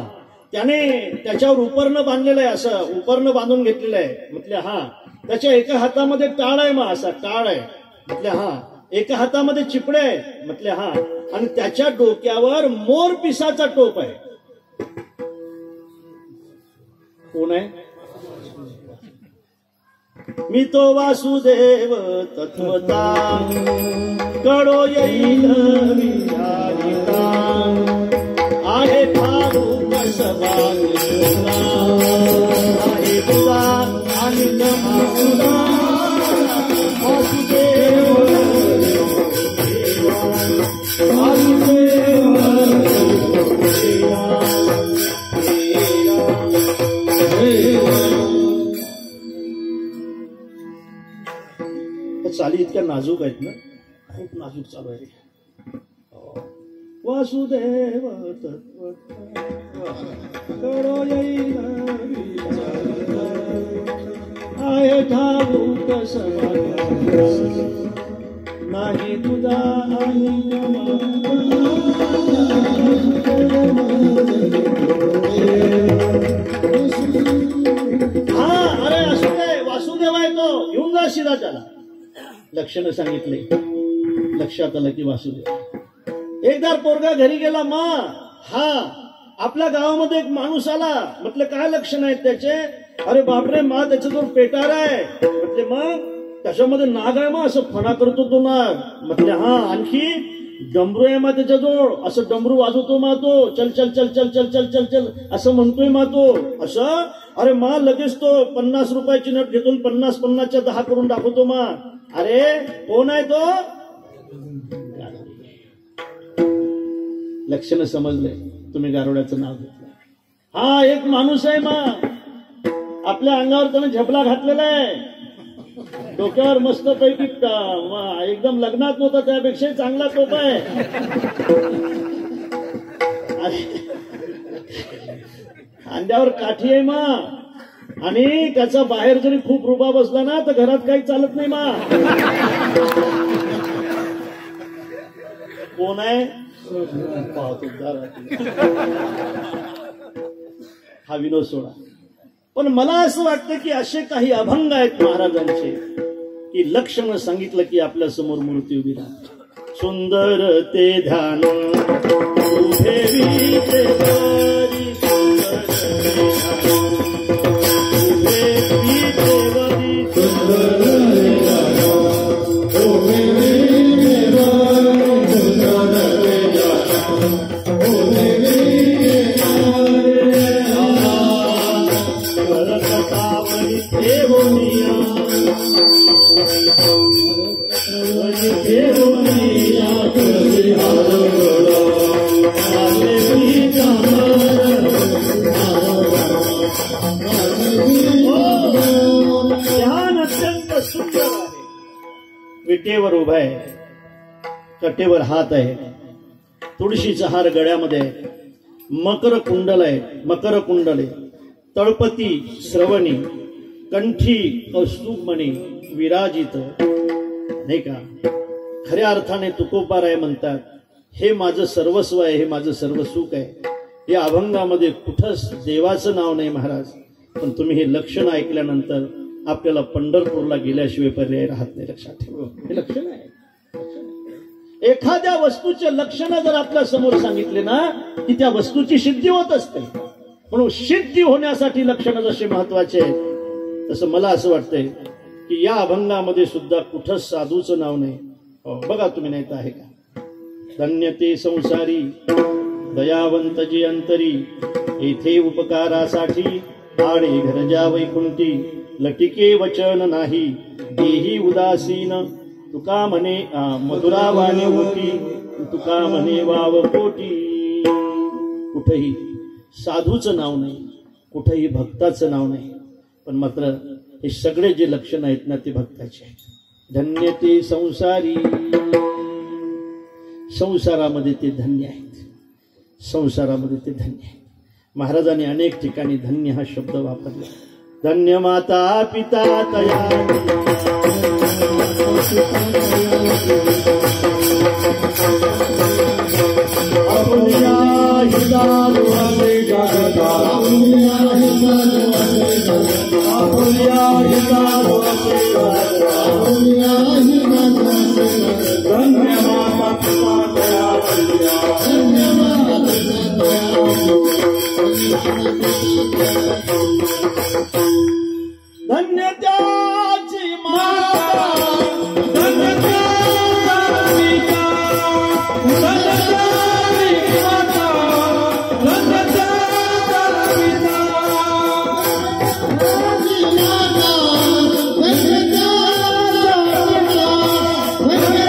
त्याने त्याच्यावर उपरणं बांधलेलं आहे, असं उपरणं बांधून घेतलेलं आहे. म्हटलं हा. त्याच्या एका हातामध्ये टाळ आहे, मा असा टाळ आहे. म्हटलं हा. एका हातामध्ये चिपडे आहे. म्हटले हा. आणि त्याच्या डोक्यावर मोर पिसाचा टोप आहे. कोण आहे? मी तो वासुदेव तत्वता कडो येईल विचारिता आहे ठाऊक सभागुणा आहे तुला आणि नमस्कार वासुदेव चाली इतक्या नाजूक आहेत ना, खूप नाजूक चालू आहे. वासुदेव आहे ठाऊक नाही तुझा हा अरे असू दे, वासुदेव आहे तो, घेऊन जा शिरा त्याला. लक्षण सांगितले, लक्षात आलं की वासुदेव. एकदा पोरगा घरी गेला, मा हा आपल्या गावामध्ये एक माणूस आला. म्हटलं काय लक्षण आहेत त्याचे? अरे बापरे मा त्याच्याजवळ पेटार आहे. म्हटले मग त्याच्यामध्ये नाग आहे, मग असं फणा करतो तो नाग. म्हटले हा, आणखी डमरू आहे मा त्याच्याजवळ, असं डमरू वाजवतो मा तो, चल चल चल चल चल चल चल चल असं म्हणतोय मा तो असं. अरे मा लगेच तो 50 रुपयाची नोट घेतो, 50-50च्या 10 करून दाखवतो मा. अरे कोण आहे तो? लक्षण समजले, तुम्ही गारोड्याचं नाव घेतलं. हा एक माणूस आहे मा, आपल्या अंगावर त्यानं झपला घातलेला आहे, डोक्यावर मस्त पैकी एकदम लग्नात नव्हता त्यापेक्षा चांगला टोप आहे. खांद्यावर काठी आहे मा, आणि त्याचा बाहेर जरी खूप रुबा बसला ना तर घरात काही चालत नाही मा. कोण आहे? हा विनोद सोडा. पण मला असं वाटतं की असे काही अभंग आहेत महाराजांचे की लक्षण सांगितलं की आपल्या समोर मूर्ती उभी राहते. सुंदर ते ध्यान विटेवर उभा आहे, कटेवर हात आहे, तुळशीचा हार गळ्यामध्ये आहे, मकर कुंडल आहे, मकर कुंडल आहे, तळपती श्रवणी, कंठी कौस्तुभमणी विराजित, नाही का? खऱ्या अर्थाने तुकोबाराय म्हणतात, हे माझं सर्वस्व आहे, हे माझं सर्व सुख आहे. या अभंगामध्ये कुठंच देवाचं नाव नाही महाराज. पण तुम्ही हे लक्षण ऐकल्यानंतर आपल्याला पंढरपूरला गेल्याशिवाय पर्याय राहत नाही. लक्षात ठेवा, हे लक्षण आहे. एखाद्या वस्तूचे लक्षण जर आपल्या समोर सांगितले ना की त्या वस्तूची सिद्धी होत असते. म्हणून सिद्धी होण्यासाठी लक्षण जसे महत्वाचे आहेत तसं मला असं वाटतंय की या अभंगामध्ये सुद्धा कुठंच साधूचं नाव नाही. बघा तुम्ही, नाही तर आहे का? धन्य ते संसारी दयावंत जी अंतरी, येथे उपकारासाठी आडे घरजा वैकुंठी, लटिके वचन नाही देही उदासीन, तुका म्हणे मधुरा वाणी होती, तुका म्हणे वाव पोटी. कुठेही साधूचं नाव नाही, कुठेही भक्ताचं नाव नाही. पण मात्र हे सगळे जे लक्षण आहेत ना ते भक्ताचे आहेत. धन्य ते संसारी, संसारामध्ये ते धन्य आहेत, संसारामध्ये ते धन्य आहेत. महाराजांनी अनेक ठिकाणी धन्य हा शब्द वापरला. धन्य माता पिता तया, धन्य त्याची माता, धन्य त्याचा पिता, धन्य त्याची माता, धन्य त्याचा पिता, धन्य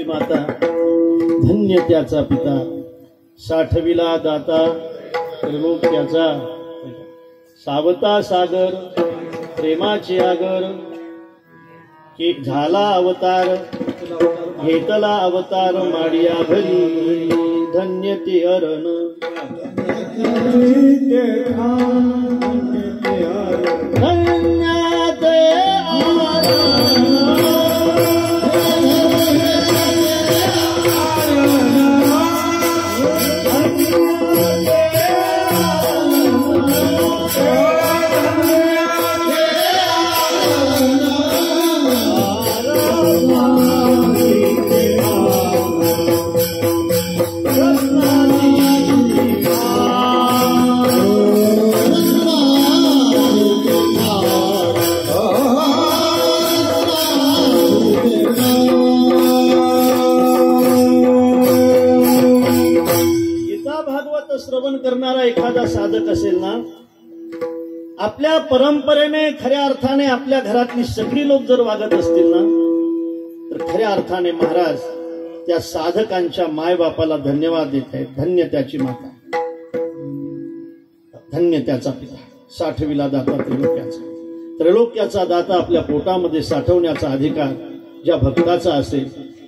माता धन्य त्याचा पिता साठविला दाता त्रिलोक्याचा सावता सागर प्रेमाचे आगर की झाला अवतार घेतला अवतार माडिया भरी धन्य ते अरण धन्य ते श्रवण करणारा एखादा साधक असेल ना, आपल्या परंपरेने खऱ्या अर्थाने आपल्या घरातली सगळी लोक जर वागत असतील ना, तर खऱ्या अर्थाने महाराज त्या साधकांच्या मायबापाला धन्यवाद देत आहेत. धन्य त्याची माता, धन्य त्याचा पिता साठविला दाता त्रिलोक्याचा. त्रिलोक्याचा दाता आपल्या पोटामध्ये साठवण्याचा अधिकार ज्या भक्ताचा असेल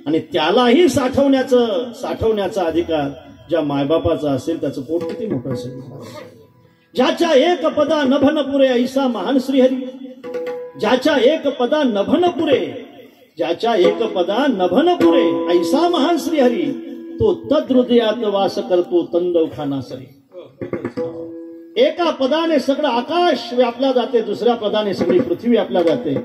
आणि त्यालाही साठवण्याचा अधिकार ज्या मायबापाचा असेल, त्याचं पोट किती मोठं असेल. ज्याच्या एक पदा नभन पुरे ऐसा महान श्रीहरी, ज्याच्या एक पदा नभन पुरे, ज्याच्या एक पदा नभन पुरे ऐसा महान श्रीहरी, तो तद्हृदयात वास करतो तंदवखाना सरी. एका पदाने सगळं आकाश व्यापल्या जाते, दुसऱ्या पदाने सगळी पृथ्वी व्यापल्या जाते.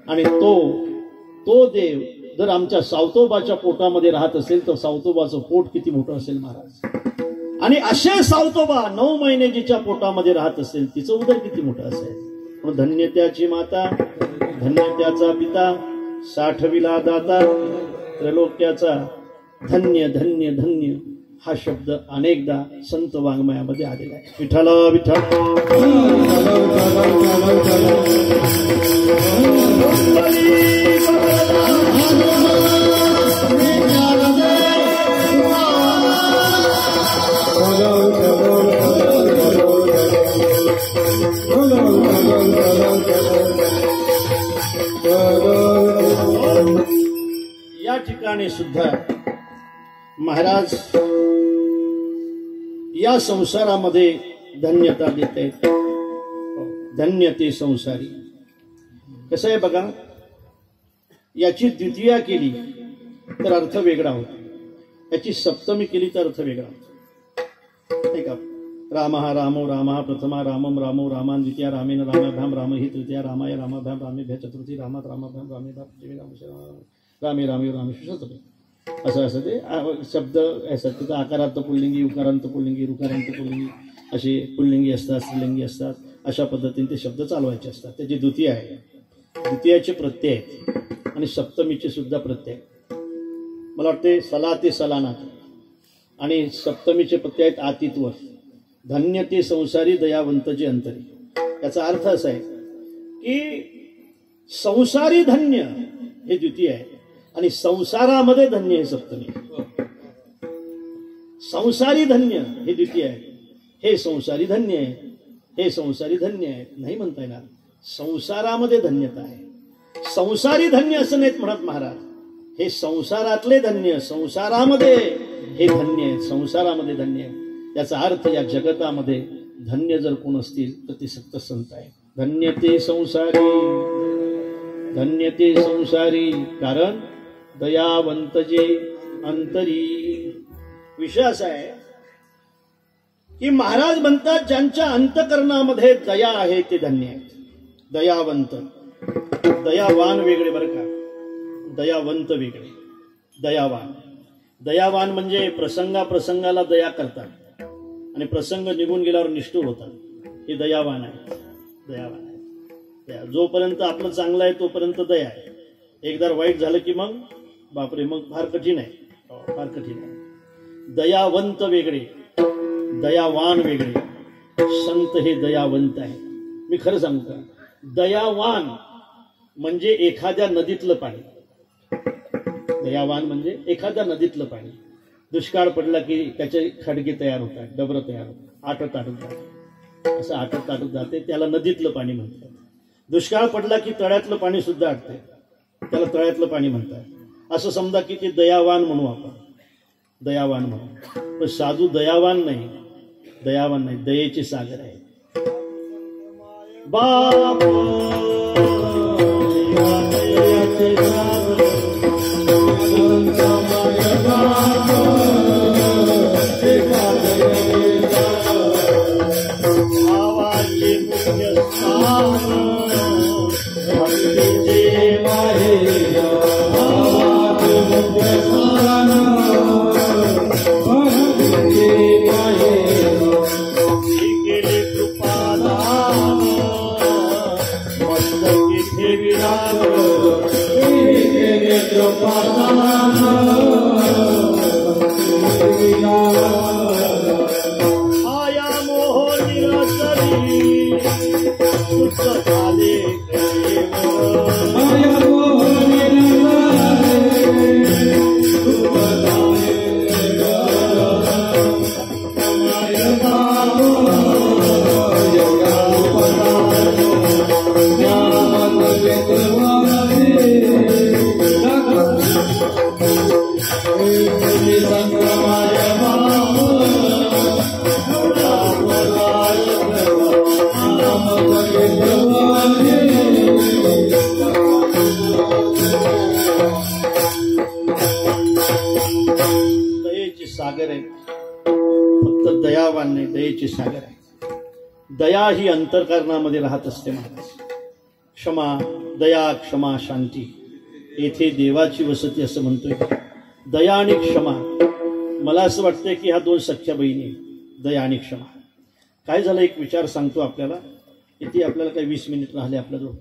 आणि तो देव जर आमच्या सावतोबाच्या पोटामध्ये राहत असेल तर सावतोबाचं पोट किती मोठं असेल महाराज. आणि असे सावतोबा 9 महिने जिच्या पोटामध्ये राहत असेल तिचं उदर किती मोठं असेल. म्हणून धन्य त्याची माता, धन्य त्याचा पिता, साठविला दाता त्रिलोक्याचा. धन्य धन्य धन्य हा शब्द अनेकदा संत वाङ्मयामध्ये आलेला आहे. विठ्ठल विठ्ठल या ठिकाणी सुद्धा महाराज या संसारामध्ये धन्यता देत आहेत. धन्य ते संसारी. कसं आहे बघा, याची द्वितीया केली तर अर्थ वेगळा होतो, याची सप्तमी केली तर अर्थ वेगळा होतो. नाही का? राम हा रामो राम प्रथमा रामम रामो रामान द्वितीया रामेन रामाभ्याम राम ही तृतीया रामाय रामाभ्याम रामेभ्य चतुर्थी रामात रामाभ्याम रामे रामे रामे रामेश्वर. असं ते शब्द असतात. तिथं आकारांत पुल्लिंगी, उकारांत पुल्लिंगी, ऋकारांत पुल्लिंगी असे पुल्लिंगी असतात, स्त्रीलिंगी असतात. अशा पद्धतीने ते शब्द चालवायचे असतात. त्याची द्वितीय आहे, द्वितीयाचे प्रत्यय आहेत आणि सप्तमीचे सुद्धा प्रत्यय. मला वाटते सला ते सलानात आणि सप्तमीचे प्रत्यय आहेत आतित्व. धन्य ते संसारी दयावंतचे अंतरी. याचा अर्थ असा आहे की संसारी धन्य हे द्वितीय आहे आणि संसारामध्ये धन्य हे सप्तमी. संसारी धन्य हे द्वितीय आहे, हे संसारी धन्य आहे, हे संसारी धन्य आहे नाही म्हणता येणार. संसारामध्ये धन्यता आहे. संसारी धन्य असं नाहीत म्हणत महाराज, हे संसारातले धन्य, संसारामध्ये हे धन्य आहे, संसारामध्ये धन्य आहे. याचा अर्थ या जगतामध्ये धन्य जर कोण असतील तर ते सक्त संत आहे. धन्य ते संसारी, धन्य ते संसारी, कारण दयावंत जे अंतरी. विषय असा आहे की महाराज म्हणतात ज्यांच्या अंतकरणामध्ये दया आहे ते धन्य आहेत. दयावंत, दयावान वेगळे बरं का, दयावंत वेगळे. दयावान, दयावान म्हणजे प्रसंगाला दया करतात आणि प्रसंग निघून गेल्यावर निष्ठुर होतात. हे दयावान आहे, दयावान आहे. जोपर्यंत आपलं चांगलं आहे तोपर्यंत दया आहे. एकदा वाईट झालं की मग बापरे, मग फार कठीण आहे, फार कठीण आहे. दयावंत वेगळे, दयावान वेगळे. संत हे दयावंत आहे. मी खरं सांगू का, दयावान म्हणजे एखाद्या नदीतलं पाणी. दयावान म्हणजे एखाद्या नदीतलं पाणी, दुष्काळ पडला की त्याचे खडगे तयार होतात, डबरं तयार होतात, आटत आटत जाते, असं आटत आटत जाते, त्याला नदीतलं पाणी म्हणतात. दुष्काळ पडला की तळ्यातलं पाणी सुद्धा आटते, त्याला तळ्यातलं पाणी म्हणतात. असं समजा की ते दयावान म्हणू आपण, दयावान म्हणू. पण साधू दयावान नाही, दयावान नाही, दयेचे सागर आहे. बाप सागर आहे. फक्त दयावान नाही, दयेचे सागर आहे. दया ही अंतःकरणामध्ये राहत असते महाराज. क्षमा, दया, क्षमा, शांती, येथे देवाची वसती असं म्हणतोय. दया आणि क्षमा, मला असं वाटतंय की ह्या दोन सख्या बहिणी, दया आणि क्षमा. काय झालं एक विचार सांगतो आपल्याला. इथे आपल्याला काही 20 मिनिट राहिले आपल्याजवळ.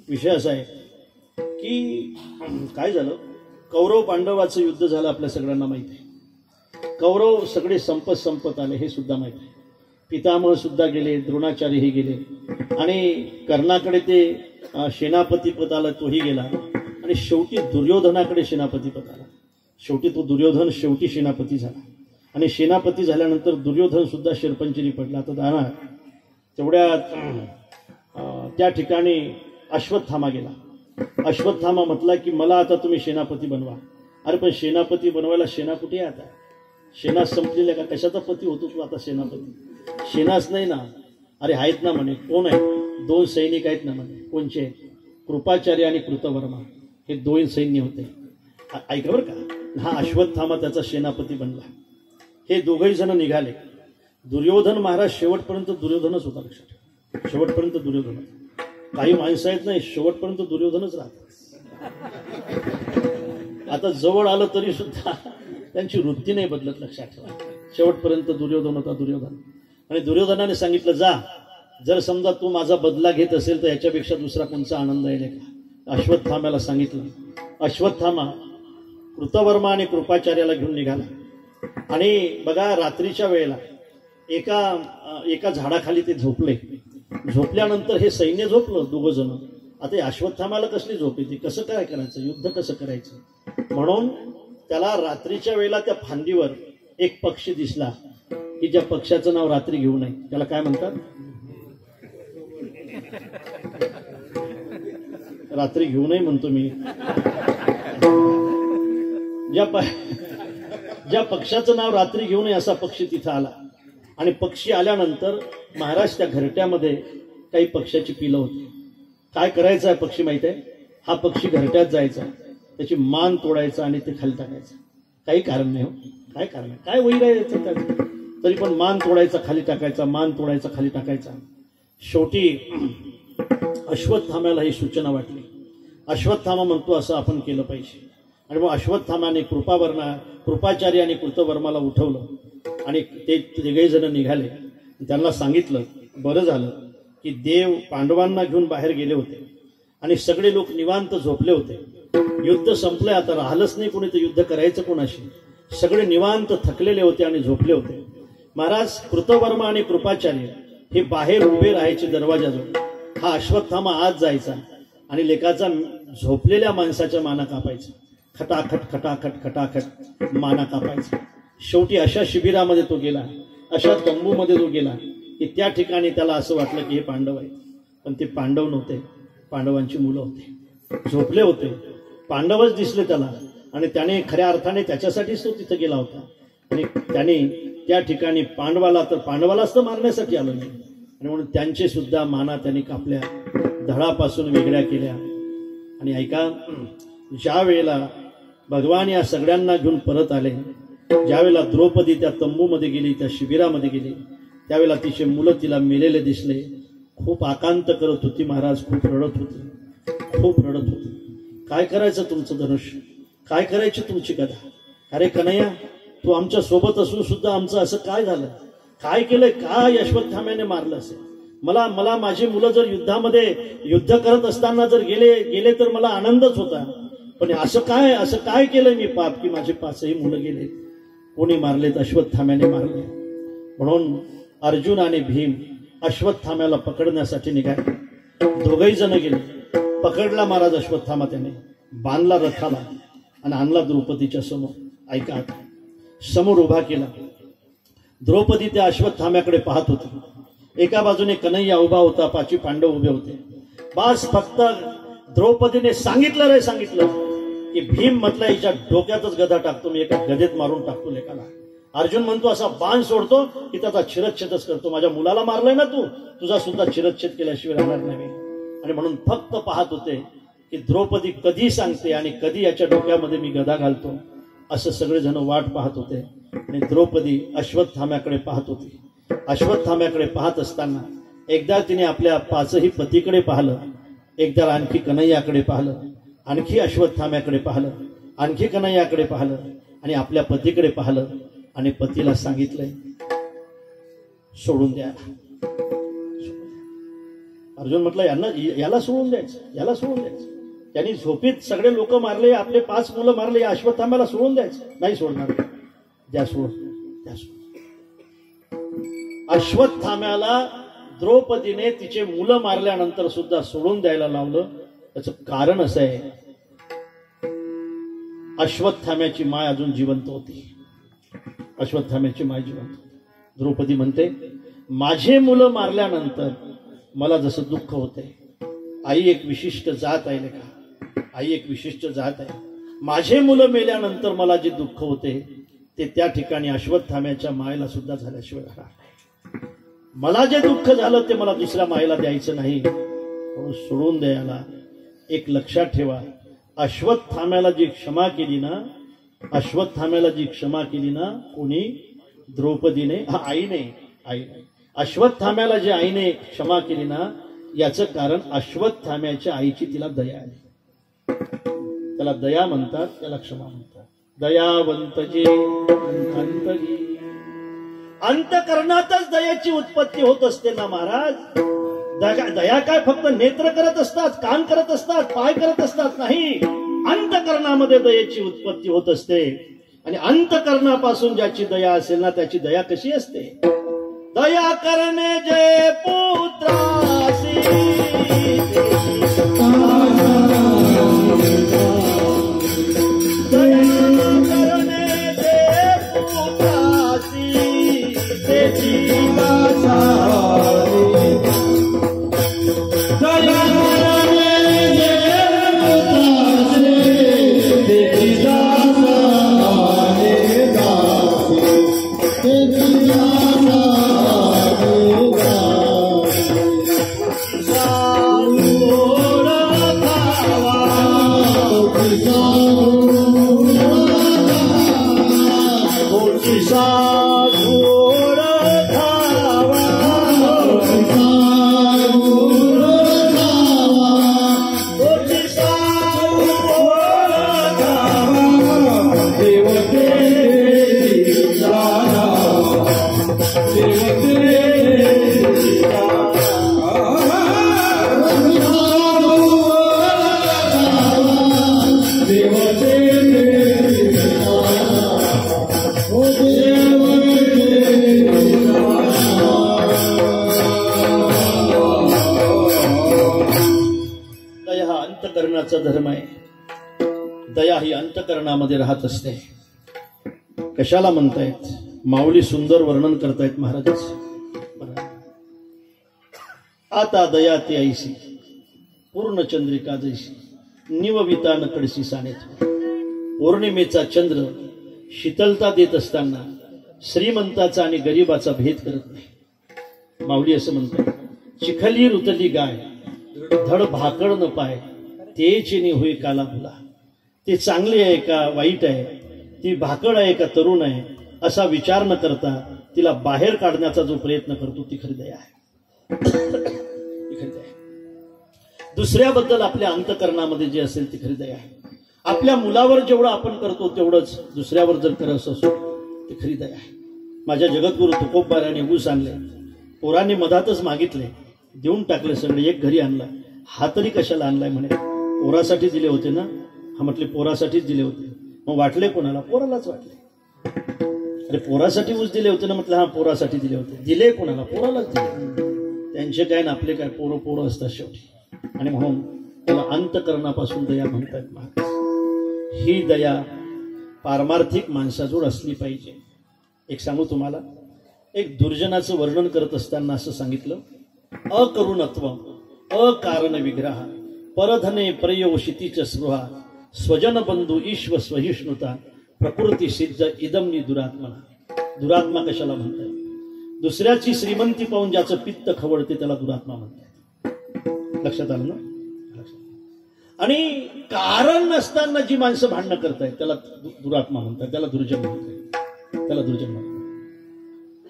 विषय असा आहे की काय झालं, कौरव पांडवाचं युद्ध झालं, आपल्या सगळ्यांना माहिती आहे. कौरव सगळे संपत आले हे सुद्धा माहिती आहे. पितामह सुद्धा गेले, द्रोणाचार्यही गेले, आणि कर्णाकडे ते सेनापती पद आलं, तोही गेला, आणि शेवटी दुर्योधनाकडे सेनापती पद आला. शेवटी तो दुर्योधन शेवटी सेनापती झाला, आणि सेनापती झाल्यानंतर दुर्योधन सुद्धा शिरपंचरी पडला. तर दाना तेवढ्या त्या ठिकाणी अश्वत्थामा गेला. अश्वत्थामा म्हटला की मला आता तुम्ही सेनापती बनवा. अरे पण सेनापती बनवायला सेना कुठे आहे आता? सेना संपलेल्या का? कशाचा पती होतो तू आता सेनापती? सेनाच नाही ना. अरे आहेत ना म्हणे. कोण आहे? 2 सैनिक आहेत ना म्हणे. कोणचे आहेत? कृपाचार्य आणि कृतवर्मा, हे 2 सैन्य होते. ऐका बरं का. हा अश्वत्थामा त्याचा सेनापती बनला. हे दोघही जण निघाले. दुर्योधन महाराज शेवटपर्यंत दुर्योधनच होता. लक्षात, शेवटपर्यंत दुर्योधन. काही माणसं आहेत नाही, शेवटपर्यंत दुर्योधनच राहतात. आता जवळ आलं तरी सुद्धा त्यांची वृत्ती नाही बदलत. लक्षात ठेवा, शेवटपर्यंत दुर्योधन होता, दुर्योधन. आणि दुर्योधनाने सांगितलं, जा, जर समजा तू माझा बदला घेत असेल तर याच्यापेक्षा दुसरा कोणचा आनंद आहे का? अश्वत्थाम्याला सांगितलं. अश्वत्थामा कृतवर्मा आणि कृपाचार्याला घेऊन निघाला. आणि बघा, रात्रीच्या वेळेला एका झाडाखाली ते झोपले. झोपल्यानंतर हे सैन्य झोपलं, 2 जण. आता अश्वत्थामाला कसली झोप येते? कसं काय करायचं, युद्ध कसं करायचं? म्हणून त्याला रात्रीच्या वेळेला त्या फांदीवर एक पक्षी दिसला, की ज्या पक्षाचं नाव रात्री घेऊ नये. त्याला काय म्हणतात? रात्री घेऊ नये म्हणतो मी. ज्या पक्षाचं नाव रात्री घेऊ नये असा पक्षी तिथं आला. आणि पक्षी आल्यानंतर महाराज त्या घरट्यामध्ये काही पक्ष्याची पिलं होती. काय करायचं आहे पक्षी माहिती आहे? हा पक्षी घरट्यात जायचा, त्याची मान तोडायचा आणि ते खाली टाकायचं. काही कारण नाही हो, काय कारण आहे, काय वैर आहे त्याचं? तरी पण मान तोडायचा, खाली टाकायचा, मान तोडायचा, खाली टाकायचा. शेवटी अश्वत्थाम्याला ही सूचना वाटली. अश्वत्थामा म्हणतो असं आपण केलं पाहिजे. आणि मग अश्वत्थामाने कृपाचार्य आणि कृतवर्माला उठवलं आणि ते 3 जण निघाले. त्यांना सांगितलं, बरं झालं की देव पांडवांना घेऊन बाहेर गेले होते आणि सगळे लोक निवांत झोपले होते. युद्ध संपलंय, आता राहिलंच नाही कोणी, तर युद्ध करायचं कोणाशी? सगळे निवांत थकलेले होते आणि झोपले होते. महाराज कृतवर्मा आणि कृपाचार्य हे बाहेर उभे राहायचे दरवाजाजवळ. हा अश्वत्थामा आत जायचा आणि लेकाचा झोपलेल्या माणसाच्या माना कापायचा. खटाखट खटाखट खटाखट माना कापायचा. शेवटी अशा शिबिरामध्ये तो गेला, अशा तंबूमध्ये तो गेला की त्या ठिकाणी त्याला असं वाटलं की हे पांडव आहेत. पण ते पांडव नव्हते, पांडवांची मुलं होते, झोपले होते. पांडवच दिसले त्याला आणि त्याने खऱ्या अर्थाने त्याच्यासाठीच तो तिथं गेला होता. आणि त्याने त्या ठिकाणी पांडवालाच तर मारण्यासाठी आलं नाही. आणि म्हणून त्यांचे सुद्धा माना त्यांनी कापल्या, धडापासून वेगळ्या केल्या. आणि ऐका, ज्या वेळेला भगवान या सगळ्यांना घेऊन परत आले, ज्यावेळेला द्रौपदी त्या तंबूमध्ये गेली, त्या शिबिरामध्ये गेली, त्यावेळेला तिचे मुलं तिला मेलेले दिसले. खूप आकांत करत होती महाराज, खूप रडत होती, खूप रडत होती. काय करायचं तुमचं धनुष्य, काय करायची तुमची कथा? अरे कन्हैया, तू आमच्या सोबत असून सुद्धा आमचं असं काय झालं, काय केलंय, काय अश्वत्थाम्याने मारलं असेल? मला माझी मुलं जर युद्धामध्ये युद्ध करत असताना जर गेले तर मला आनंदच होता. पण असं काय केलं मी पाप की माझे 5ही मुलं गेले? कोणी मारलेत? अश्वत्थाम्याने मारले. म्हणून अर्जुन आणि भीम अश्वत्थाम्याला पकडण्यासाठी निघाले. दोघही जण गेले. पकडला महाराज अश्वत्थामा, त्याने बांधला रथाला आणि आणला द्रौपदीच्या समोर. ऐका, समोर उभा केला. द्रौपदी त्या अश्वत्थाम्याकडे पाहत होती. एका बाजूने कन्हैया उभा होता, 5 पांडव उभे होते. बस फक्त द्रौपदीने सांगितलं की भीम म्हटलं हिच्या डोक्यातच गदा टाकतो मी, एका गदेत मारून टाकतो लेकाला. अर्जुन म्हणतो असा बाण सोडतो की त्याचा चिरच्छेदच करतो. माझ्या मुलाला मारलंय ना तू, तुझा सुद्धा चिरच्छेद केल्याशिवाय राहणार नाही. आणि म्हणून फक्त पाहत होते की द्रौपदी कधी सांगते आणि कधी याच्या डोक्यामध्ये मी गदा घालतो. असं सगळेजण वाट पाहत होते. आणि द्रौपदी अश्वत्थाम्याकडे पाहत होती. अश्वत्थाम्याकडे पाहत असताना एकदा तिने आपल्या 5ही पतीकडे पाहिलं, एकदा आणखी कन्हैयाकडे पाहिलं, आणखी अश्वत्थाम्याकडे पाहिलं, आणखी कन्हैयाकडे पाहिलं आणि आपल्या पतीकडे पाहिलं. आणि पतीला सांगितलंय सोडून द्या. अर्जुन म्हटलं याला सोडून द्यायचं, याला सोडून द्यायचं. त्यांनी झोपीत सगळे लोक मारले, आपले 5 मुलं मारले, या अश्वत्थाम्याला सोडून द्यायचं? नाही सोडणार. द्या सोड, द्या सोड. अश्वत्थाम्याला द्रौपदीने तिचे मुलं मारल्यानंतर सुद्धा सोडून द्यायला लावलं. त्याचं कारण असं आहे, अश्वत्थाम्याची माय अजून जिवंत होती. अश्वत्थाम्याची माय जिवंत होती. द्रौपदी म्हणते, माझे मुलं मारल्यानंतर मला जसं दुःख होतंय, आई एक विशिष्ट जात आहे का, आई एक विशिष्ट जात आहे. माझे मुलं मेल्यानंतर मला जे दुःख होते ते त्या ठिकाणी अश्वत्थाम्याच्या मायला सुद्धा झाल्याशिवाय राहणार नाही. मला जे दुःख झालं ते मला दुसऱ्या मायला द्यायचं नाही, म्हणून सोडून द्यायला. एक लक्षात ठेवा, अश्वत्थाम्याला जी क्षमा केली ना कोणी? द्रौपदीने, आईने. अश्वत्थाम्याला जी आईने क्षमा केली ना, याचं कारण अश्वत्थाम्याच्या आईची तिला दया आली. त्याला दया म्हणतात, त्याला क्षमा म्हणतात. दयावंतजी अंतगी, अंतकरणातच दयाची उत्पत्ती होत असते ना महाराज. दया काय फक्त नेत्र करत असतात, कान करत असतात, पाय करत असतात? नाही, अंतकरणामध्ये दयेची उत्पत्ती होत असते. आणि अंतकरणापासून ज्याची दया असेल ना, त्याची दया कशी असते? दया करणे जे पुत्रासी, दया ही अंतकरणामध्ये राहत असते. कशाला म्हणतायत? माऊली सुंदर वर्णन करतायत महाराजांचं. आता दया ती ऐसी पूर्ण चंद्रिका जैसी निवविता नकडसी सानेत. पौर्णिमेचा चंद्र शीतलता देत असताना श्रीमंताचा आणि गरीबाचा भेद करत नाही. माऊली असं म्हणतात, चिखली रुतली गाय धड भाकड न पाय ते चिनी होई काला भुला. ते चांगली आहे का वाईट आहे, ती भाकड आहे का तरुण आहे, असा विचार न करता तिला बाहेर काढण्याचा जो प्रयत्न करतो ती खरी दया आहे. दुसऱ्याबद्दल आपल्या अंतकरणामध्ये जे असेल ती खरी दया आहे. आपल्या मुलावर जेवढं आपण करतो तेवढंच दुसऱ्यावर जर करत असो ती खरी दया आहे. माझ्या जगद्गुरु तुकोबाराने ऊस आणले, पोरांनी मधातच मागितले, देऊन टाकले सगळे, एक घरी आणला. हा तरी कशाला आणलाय म्हणे? पोरासाठी दिले होते ना. हा म्हटले पोरासाठीच दिले होते. मग वाटले कोणाला? पोरालाच वाटले. अरे पोरासाठी ऊस दिले होते ना. म्हटलं हा पोरासाठी दिले होते. दिले कोणाला? पोरालाच दिले. त्यांचे काय ना आपले काय, पोरं पोरं असतात शेवटी. आणि म्हणून त्याला अंतकरणापासून दया म्हणतात महाराज. ही दया पारमार्थिक माणसाजवळ असली पाहिजे. एक सांगू तुम्हाला, एक दुर्जनाचं वर्णन करत असताना असं सांगितलं, अकरुणत्व अकारण विग्रह परधने प्रयोषितीच स्पृहा स्वजन बंधू ईश्व स्वहिष्णुता प्रकृती सिद्ध इदमनी दुरात्मना. दुरात्मा कशाला म्हणतात? दुसऱ्याची श्रीमंती पाहून ज्याचं पित्त खवळते त्याला दुरात्मा म्हणतात. लक्षात आलं ना? आणि कारण नसताना जी माणसं भांडणं करतायत त्याला दुरात्मा म्हणतात, त्याला दुर्जन म्हणतात, त्याला दुर्जन म्हणतात.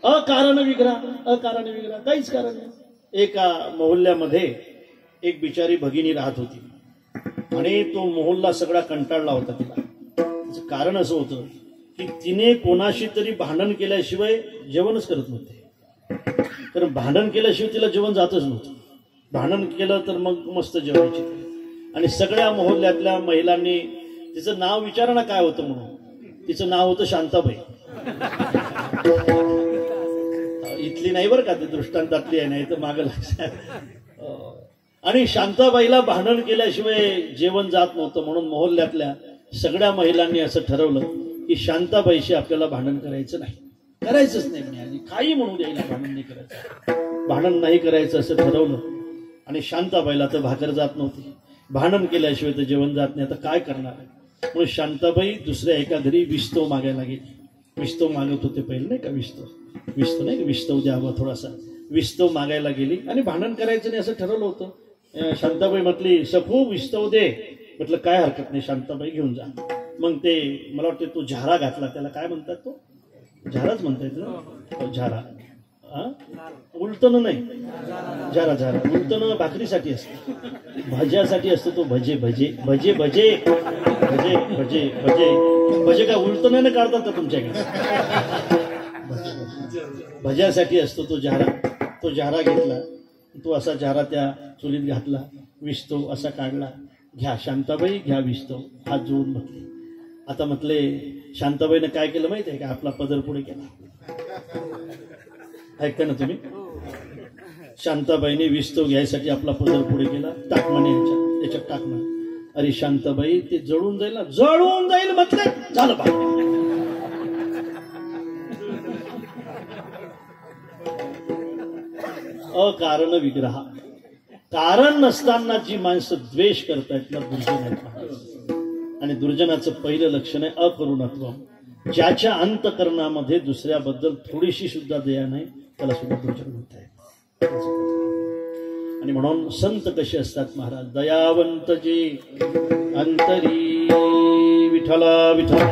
अकारण विग्रह, अकारण विग्रह, काहीच कारण नाही. एका मोहल्ल्यामध्ये एक बिचारी भगिनी राहत होती आणि तो मोहल्ला सगळा कंटाळला होता तिला. त्याचं कारण असं होतं की तिने कोणाशी तरी भांडण केल्याशिवाय जेवणच करत नव्हते. कारण भांडण केल्याशिवाय तिला जेवण जातच नव्हतं. भांडण केलं तर मग मस्त जेवायची. आणि सगळ्या मोहल्ल्यातल्या महिलांनी तिचं नाव विचारा ना काय होतं म्हणून. तिचं नाव होतं शांताबाई. इथली नाही बरं का, ती दृष्टांतातली आहे, नाही तर मागं लक्षात. आणि शांताबाईला भांडण केल्याशिवाय जेवण जात नव्हतं म्हणून मोहल्ल्यातल्या सगळ्या महिलांनी असं ठरवलं की शांताबाईशी आपल्याला भांडण करायचं नाही, करायचंच नाही म्हणे. काही म्हणून द्यायला भांडण नाही करायचं, भांडण नाही करायचं असं ठरवलं. आणि शांताबाईला तर भाकर जात नव्हती, भांडण केल्याशिवाय तर जेवण जात नाही, आता काय करणार आहे. म्हणून शांताबाई दुसऱ्या एका घरी विस्तव मागायला गेली. विस्तव मागत होते पहिले नाही का, विस्तव नाही, विस्तव द्यावा थोडासा, विस्तव मागायला गेली आणि भांडण करायचं नाही असं ठरवलं होतं. शांताबाई म्हटली, सखू विस्तव दे. म्हटलं काय हरकत नाही शांताबाई, घेऊन जा. मग ते मला वाटतं तो झारा घातला, त्याला काय म्हणतात, तो झाराच म्हणता येत ना, झारा. उलटणं नाही, झारा झारा. उलटणं भाकरीसाठी असतं, भज्यासाठी असतो तो. भजे भजे भजे भजे भजे भजे भजे भजे काय उलटण्याने काढतात का तुमच्याकडे? भज्यासाठी असतो तो झारा. तो झारा घेतला, तो असा झारा त्या चुलीत घातला, विस्तव असा काढला. घ्या शांताबाई, घ्या विस्तव. हात जोडून म्हटले. आता म्हटले शांताबाईनं काय केलं माहिती आहे का? आपला पदर पुढे केला. ऐकता ना तुम्ही? शांताबाईने विस्तव घ्यायसाठी आपला पदर पुढे केला. टाक म्हणे याच्यात टाक म्हणे. अरे शांताबाई, ते जळून जाईल ना. जळून जाईल म्हटलं, झालं बाहेर. अकारण विग्रह, कारण नसताना जी माणसं द्वेष करतायत ना, दुर्जन आहेत. आणि दुर्जनाचं पहिलं लक्षण आहे अकरुणत्व. ज्याच्या अंतकरणामध्ये दुसऱ्याबद्दल थोडीशी सुद्धा दया नाही त्याला सुद्धा दुर्जन म्हणताय. आणि म्हणून संत कसे असतात महाराज? दयावंत जे अंतरी विठ्ठला विठ्ठला.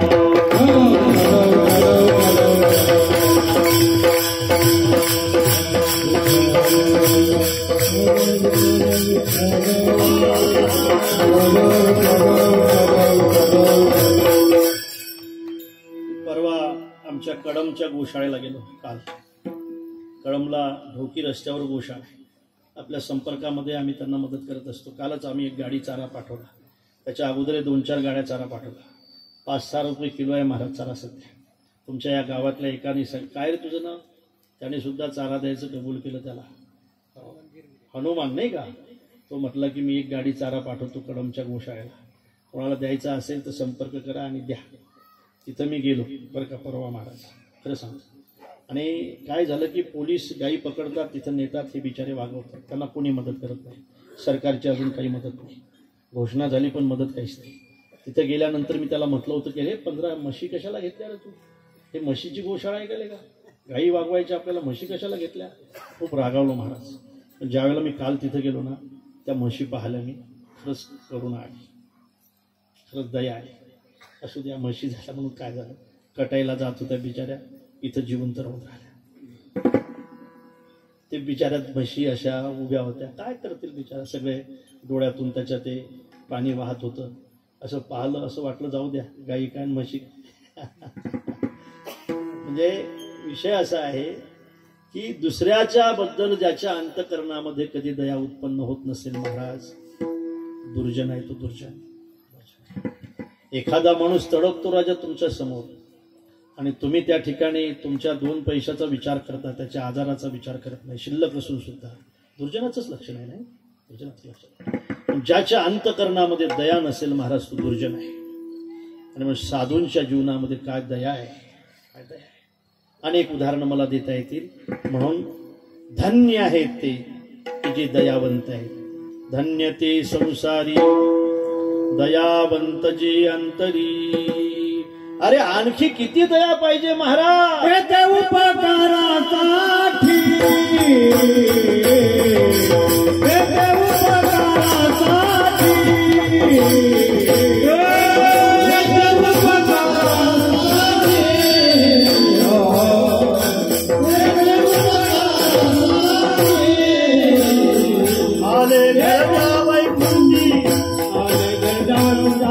परवा आमच्या कळमच्या गोशाळेला गेलो. काल कळमला ढोकी रस्त्यावर गोशाळा, आपल्या संपर्कामध्ये आम्ही त्यांना मदत करत असतो. कालच आम्ही एक गाडी चारा पाठवला. त्याच्या अगोदर 2-4 गाड्या चारा पाठवला. 5-6 रुपये किलो आहे महाराज चारा सध्या. तुमच्या या गावातल्या एकाने काय रे तुझं नाव, त्याने सुद्धा चारा द्यायचं कबूल केलं. त्याला हनुमान नाही का, तो म्हटला की मी एक गाडी चारा पाठवतो कळमच्या गोशाळेला. कोणाला द्यायचा असेल तर संपर्क करा आणि द्या. तिथं मी गेलो बरं का परवा महाराज, खरं सांगतो. आणि काय झालं की पोलीस गायी पकडतात, तिथं नेतात, हे बिचारे वागवतात, त्यांना कोणी मदत करत नाही. सरकारची अजून काही मदत नाही, घोषणा झाली पण मदत काहीच नाही. तिथं गेल्यानंतर मी त्याला म्हटलं होतं की हे 15 म्हशी कशाला घेतल्या रे तू, हे म्हशीची गोशाळा ऐकले का, गायी वागवायच्या आपल्याला, म्हशी कशाला घेतल्या. खूप रागावलो महाराज. पण ज्यावेळेला मी काल तिथं गेलो ना, त्या म्हशी पाहायला मी खरंच करुणा आली, खरंच दया आहे. असू द्या, म्हशी झाल्या म्हणून काय झालं, कटायला जात होत्या बिचाऱ्या, इथं जिवंत राहून राहिल्या. ते बिचाऱ्यात म्हशी अशा उभ्या होत्या, काय करतील बिचारा, सगळे डोळ्यातून त्याच्या ते पाणी वाहत होतं. असं पाहिलं, असं वाटलं जाऊ द्या, गाई काय म्हशी. म्हणजे विषय असा आहे की दुसऱ्याच्या बद्दल ज्याच्या अंतकरणामध्ये कधी दया उत्पन्न होत नसेल महाराज, दुर्जन आहे तो, दुर्जन. एखादा माणूस तडकतो राजा तुमच्या समोर आणि तुम्ही त्या ठिकाणी तुमच्या 2 पैशाचा विचार करता, त्याच्या आजाराचा विचार करत नाही, शिल्लक असून सुद्धा, दुर्जनाचंच लक्षण आहे. नाही, दुर्जनाचं लक्षण. ज्याच्या अंतकरणामध्ये दया नसेल महाराज तो दुर्जन आहे. आणि मग साधूंच्या जीवनामध्ये काय दया आहे, काय दया आहे. अनेक उदाहरणं मला देता येतील. म्हणून धन्य आहेत ते की जे दयावंत आहेत. धन्य ते संसारी दयावंत जे अंतरी. अरे आणखी किती दया पाहिजे महाराज, ते उपकारासाठी, ते उपकारासाठी, आले घरच्या वैकुंठी, आले घरच्या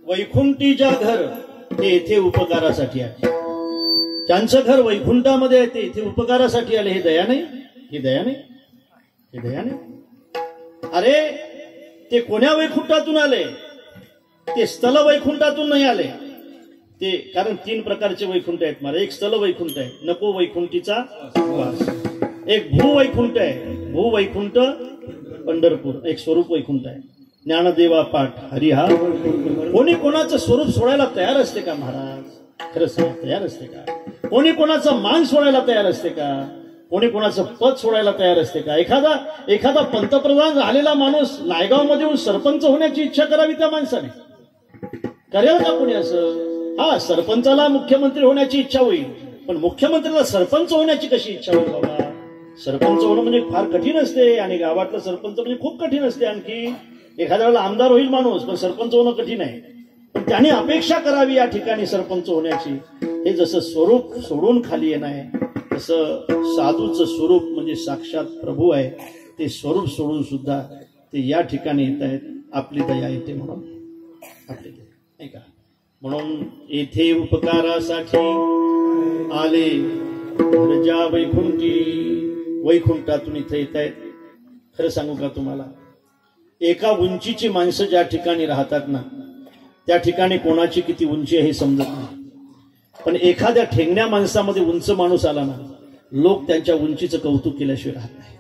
वैकुंठीच्या घर ते येथे उपकारासाठी आले. त्यांचं घर वैकुंठामध्ये आहे, ते इथे उपकारासाठी आले. हे दया नाही, ही दया नाही, हे दया नाही. अरे ते कोण्या वैकुंठातून आले, ते स्थल वैकुंठातून नाही आले. ते कारण 3 प्रकारचे वैकुंठ आहेत मला. एक स्थल वैकुंठ आहे, नको वैकुंठीचा वास. एक भूवैकुंठ आहे, भूवैकुंठ पंढरपूर. एक स्वरूप वैकुंठ आहे, ज्ञानदेवा पाठ हरिहा. कोणी कोणाचं स्वरूप सोडायला तयार असते का महाराज, खरं सांग, तयार असते का. कोणी कोणाचं मान सोडायला तयार असते का, कोणी कोणाचं पद सोडायला तयार असते का. एखादा पंतप्रधान झालेला माणूस नायगाव मध्ये येऊन सरपंच होण्याची इच्छा करावी त्या माणसाने, करेल का कोणी असं. हा, सरपंचाला मुख्यमंत्री होण्याची इच्छा होईल, पण मुख्यमंत्र्याला सरपंच होण्याची कशी इच्छा होईल बाबा. सरपंच होणं म्हणजे फार कठीण असते, आणि गावातलं सरपंच म्हणजे खूप कठीण असते. आणखी एखाद्या वेळेला आमदार होईल माणूस, पण सरपंच होणं कठीण आहे. पण त्याने अपेक्षा करावी या ठिकाणी सरपंच होण्याची. हे जसं स्वरूप सोडून खाली येणं आहे, तसं साधूचं स्वरूप म्हणजे साक्षात प्रभू आहे. ते स्वरूप सोडून सुद्धा ते या ठिकाणी येत आहेत. आपली दया येते म्हणून, आपली दया नाही का. म्हणून येथे उपकारासाठी आले घरच्या वैकुंठी. वैकुंठातून इथे येत आहेत. खरं सांगू का तुम्हाला, एका उंचीची माणसं ज्या ठिकाणी राहतात ना, त्या ठिकाणी कोणाची किती उंची आहे हे समजत नाही. पण एखाद्या ठेंगण्या माणसामध्ये उंच माणूस आला ना, लोक त्यांच्या उंचीचं कौतुक केल्याशिवाय राहत नाही.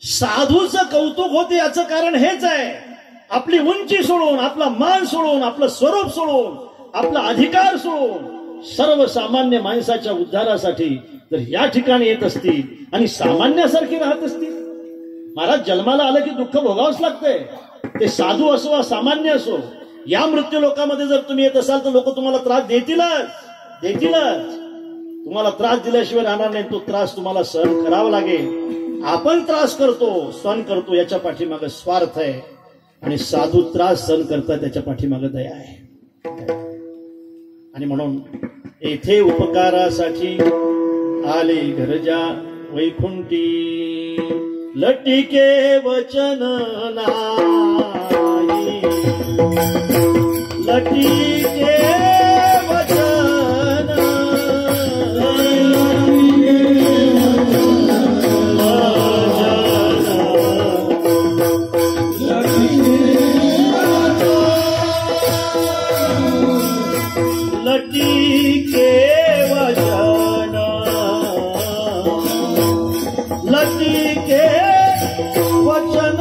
साधूचं कौतुक होते याचं कारण हेच आहे, आपली उंची सोडून, आपला मान सोडून, आपलं स्वरूप सोडून, आपला अधिकार सोडून सर्वसामान्य माणसाच्या उद्धारासाठी जर या ठिकाणी येत असतील आणि सामान्यासारखी राहत असतील, महाराज जन्माला आलं की दुःख भोगावंच लागतंय, ते साधू असो वा सामान्य असो, या मृत्यू लोकामध्ये जर तुम्ही येत असाल तर लोक तुम्हाला त्रास देतीलच. तुम्हाला त्रास दिल्याशिवाय राहणार नाही. तो त्रास तुम्हाला सहन करावा लागेल. आपण त्रास करतो, सहन करतो, याच्या पाठीमागे स्वार्थ आहे, आणि साधू त्रास सहन करतात त्याच्या पाठीमागे दया आहे. आणि म्हणून येथे उपकारासाठी आले घरजा वैकुंठी, लटिके वचन नाही, लटिके वचन लटिके वचन, लटिके वचन,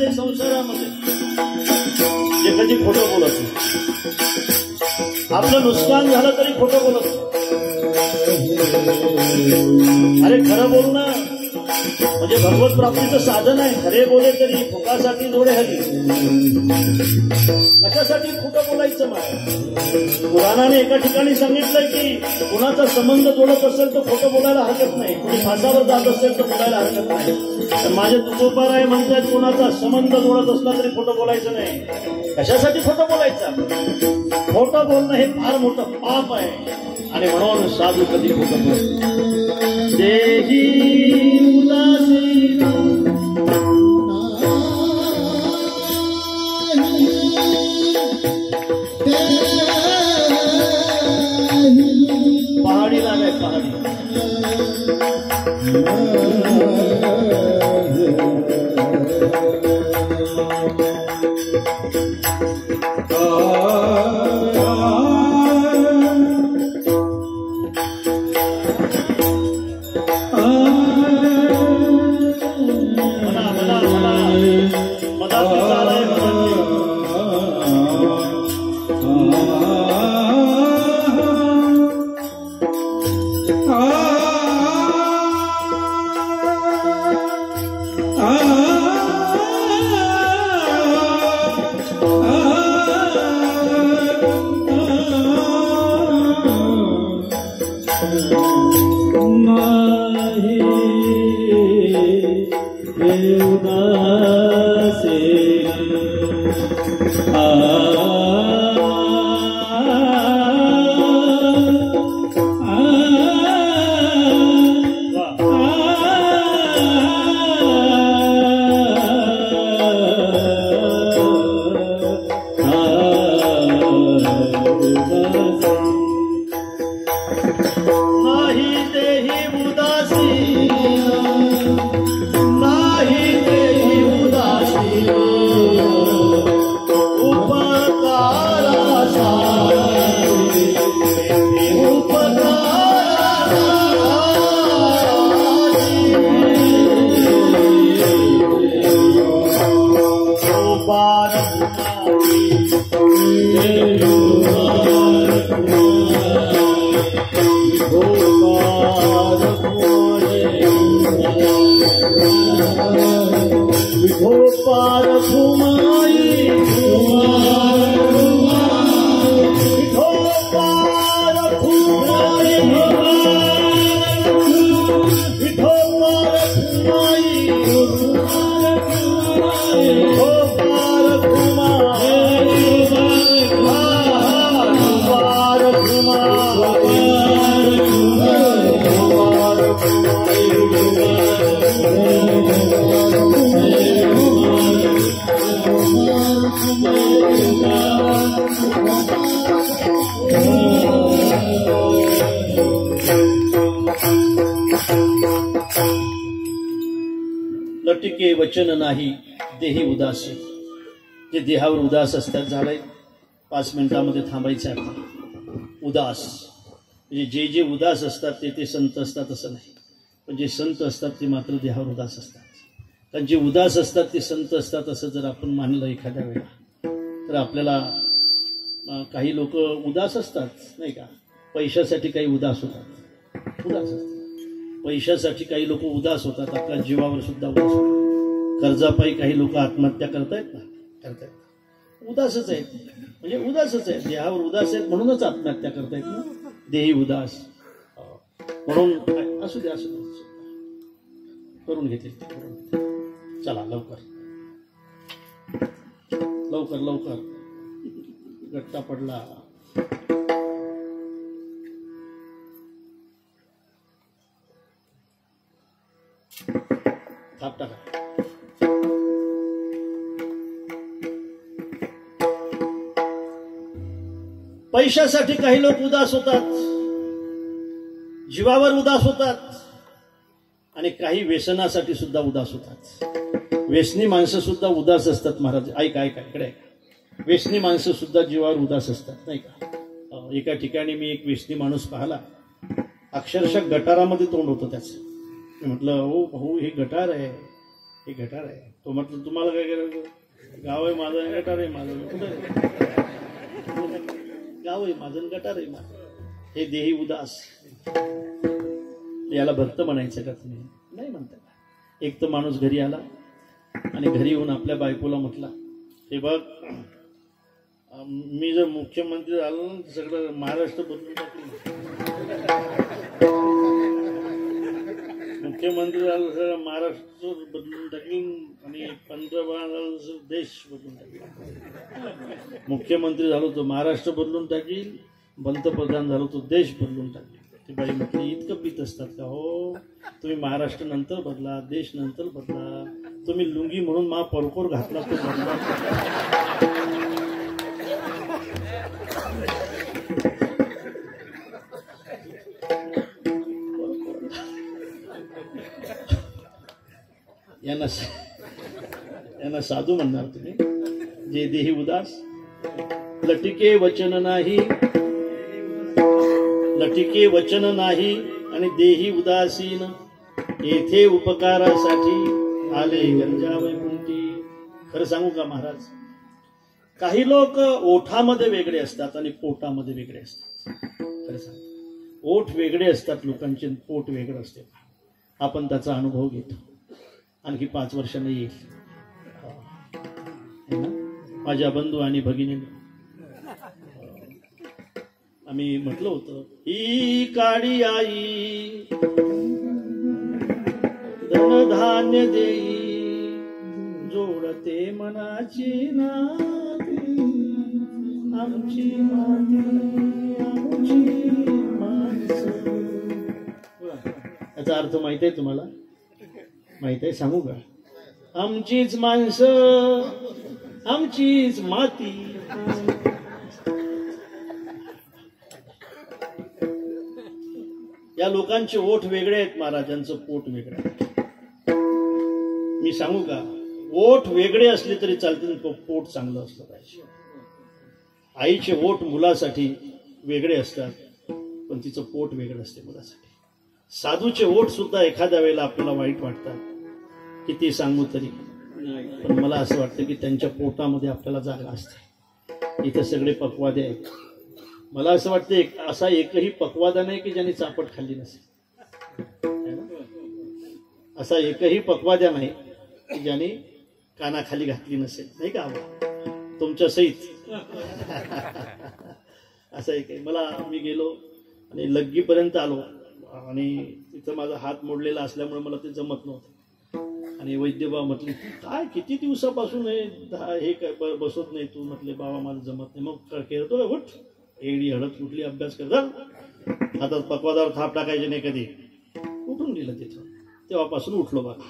संसारामध्ये जे कधी खोटं बोलत नाही, आपलं नुकसान झालं तरी खोटं बोलत नाही. अरे खरं बोलणं म्हणजे भगवत प्राप्तीचं साधन आहे. खरे बोले तरी फुकासाठी जोडे हरी. कशासाठी खोटं बोलायचं? मला पुराणाने एका ठिकाणी सांगितलंय की कुणाचा संबंध जोडत असेल तर खोटं बोलायला हरकत नाही, कुणी फासावर जात असेल तर बोलायला हरकत नाही. तर माझे तुकोबाराय म्हणतात कुणाचा संबंध जोडत असला तरी खोटं बोलायचं नाही. कशासाठी खोटं बोलायचं? खोटं बोलणं हे फार मोठं पाप आहे, आणि म्हणून साधू कधी खोटं बोलतो. देही उदासीन पहाडीला नाही, पहाडी लटिके वचन नाही देही उदासी. जे देहावर उदास असतात झालंय 5 मिनिटांमध्ये थांबायचं आहे. उदास म्हणजे जे जे उदास असतात ते संत असतात असं नाही, पण जे संत असतात ते मात्र देहावर उदास असतात. कारण जे उदास असतात ते संत असतात असं जर आपण मानलं एखाद्या वेळेला तर आपल्याला काही लोक उदास असतात नाही का, पैशासाठी काही उदास होतात, उदास असतात पैशासाठी काही लोक उदास होतात, आपल्या जीवावर सुद्धा उदास होतात. कर्जापायी काही लोक आत्महत्या करतायत ना, करतायत, उदासच आहेत, म्हणजे उदासच आहेत, देहावर उदास आहेत म्हणूनच आत्महत्या करतायत ना, देही उदास. म्हणून असू दे करून घेतील. चला लवकर लवकर लवकर गट्टा पडला. थाप टाका. पैशासाठी काही लोक उदास होतात, जीवावर उदास होतात, आणि काही व्यसनासाठी सुद्धा उदास होतात. व्यसनी माणसं सुद्धा उदास असतात महाराज. ऐका इकडे ऐका. व्यसनी माणसं सुद्धा जीवावर उदास असतात नाही का. एका ठिकाणी मी एक व्यसनी माणूस पाहिला, अक्षरशः गटारामध्ये तोंड होतं त्याचं. मी म्हटलं हो भाऊ हे गटार आहे, हे गटार आहे. तो म्हटलं तुम्हाला काय करायचं, गाव आहे माझं, गटार आहे माझं. कुठं गाव आहे माझं, गटार आहे माझं. हे देही उदास. याला भक्त म्हणायचं का तुम्ही? नाही म्हणता. एक तर माणूस घरी आला आणि घरी येऊन आपल्या बायकोला म्हटला, हे बघ मी जर मुख्यमंत्री झालो ना सगळं महाराष्ट्र बदलून टाकलं. मुख्यमंत्री झालं सगळं महाराष्ट्र बदलून टाकीन आणि पंतप्रधान झालं देश बदलून टाकेल. मुख्यमंत्री झालो तो महाराष्ट्र बदलून टाकील, पंतप्रधान झालो तो देश बदलून टाकेल. ती बाई म्हटली इतकं पीत असतात का? हो तुम्ही महाराष्ट्र नंतर बदला, देश नंतर बदला. तुम्ही लुंगी म्हणून मा परकोर घातला तो बदला. यांना साधू म्हणणार तुम्ही? जे देही उदास. लटिके वचन नाही, लटिके वचन नाही आणि देही उदासीन. येथे उपकारासाठी आले गंजा वैकुंठी. खरं सांगू का महाराज, काही लोक ओठामध्ये वेगळे असतात आणि पोटामध्ये वेगळे असतात. खरं सांगू, ओठ वेगळे असतात लोकांचे, पोट वेगळं असते. आपण त्याचा अनुभव घेतो. आणखी 5 वर्षांनी येईल. माझ्या बंधू आणि भगिनींनी आम्ही म्हटलं होतं, ही काळी आई धनधान्य देई, जोडते मनाची नाती, आमची माती आमची माणसं. याचा अर्थ माहित आहे तुम्हाला? माहित आहे? सांगू का? आमचीच माणसं आमचीच माती. या लोकांचे ओठ वेगळे आहेत, महाराजांचं पोट वेगळं आहे. मी सांगू का, ओठ वेगळे असले तरी चालतील, पोट चांगलं असलं पाहिजे. आईचे ओठ मुलासाठी वेगळे असतात, पण तिचं पोट वेगळं असते मुलासाठी. साधूचे ओठ सुद्धा एखाद्या वेळेला आपल्याला वाईट वाटतात, किती सांगू तरी, पण मला असं वाटतं की त्यांच्या पोटामध्ये आपल्याला जागा असते. इथं सगळे पक्वादे आहेत. मला असं वाटतं असा एकही पक्वादा नाही की ज्यांनी चापट खाल्ली नसेल. असा एकही पक्वादा नाही की ज्यांनी कानाखाली घातली नसेल, नाही का? तुमच्या सहित असं एक. मला मी गेलो आणि लग्गीपर्यंत आलो आणि तिथं माझा हात मोडलेला असल्यामुळे मला ते जमत नव्हतं. आणि वैद्यबाबा म्हटले काय किती दिवसापासून हे काय बसत नाही तू? म्हटले बाबा मला जमत नाही. मग खेळतोय, उठ एडी हळद कुठली अभ्यास करतात, हातात पकवादावर थाप टाकायचे नाही कधी. उठून गेलं तिथं. तेव्हापासून उठलो बघा.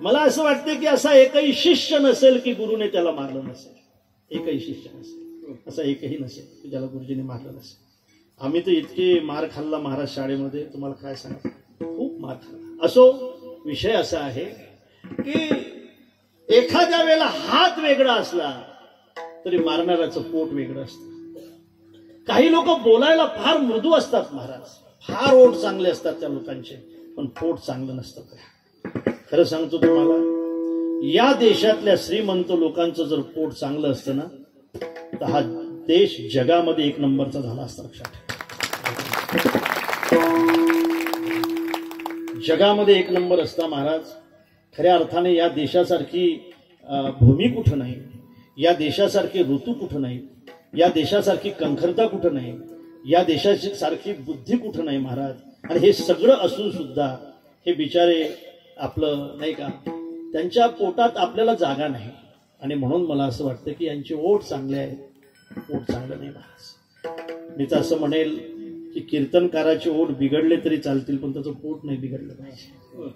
मला असं वाटतं की असा एकही शिष्य नसेल की गुरुने त्याला मारलं नसेल. एकही शिष्य नसेल, असा एकही नसेल की ज्याला गुरुजीने मारलं नसेल. आम्ही तर इतके मार खाल्ला महाराज शाळेमध्ये, तुम्हाला काय सांगा, खूप मार खाल्ला. असो, विषय असा आहे की एखाद्या वेळेला हात वेगळा असला तरी मारणाऱ्याचं पोट वेगळं असतं. काही लोक बोलायला फार मृदू असतात महाराज, फार ओठ चांगले असतात त्या लोकांचे, पण पोट चांगलं नसतं. खरं सांगतो तुम्हाला, या देशातल्या श्रीमंत लोकांचं जर पोट चांगलं असतं ना तर हा देश जगामध्ये 1 नंबरचा झाला असता. लक्षात ठेवा, जगामध्ये 1 नंबर असता महाराज. खऱ्या अर्थाने या देशासारखी भूमी कुठं नाही, या देशासारखे ऋतू कुठं नाही, या देशासारखी कंखरता कुठं नाही, या देशाची सारखी बुद्धी कुठं नाही महाराज. आणि हे सगळं असून सुद्धा हे बिचारे आपलं नाही का, त्यांच्या पोटात आपल्याला जागा नाही. आणि म्हणून मला असं वाटतं की यांचे ओठ चांगले आहेत, पोट चांगलं नाही महाराज. मी तर असं म्हणेल की कीर्तनकाराचे ओठ बिघडले तरी चालतील, पण त्याचं पोट नाही बिघडलं पाहिजे.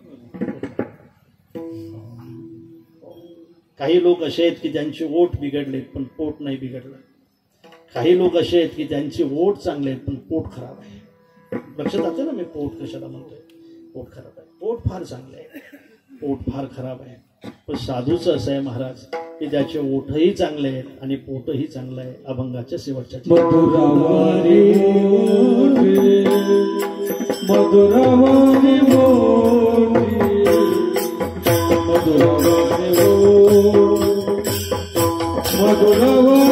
काही लोक असे आहेत की त्यांचे ओठ बिघडलेत पण पोट नाही बिघडलं. काही लोक असे आहेत की त्यांचे ओठ चांगले आहेत पण पोट खराब आहे. लक्षात येतं ना मी पोट कशाला म्हणतोय? पोट खराब आहे. पोट फार चांगले आहे, पोट फार खराब आहे. पण साधूचं असं आहे महाराज की त्याचे ओठही चांगले आहेत आणि पोटही चांगलं आहे. अभंगाच्या शेवटच्या मधुरावारी मोठी, मधुरावारी मोठी, मधुरावारी मोठी, मधुरावारी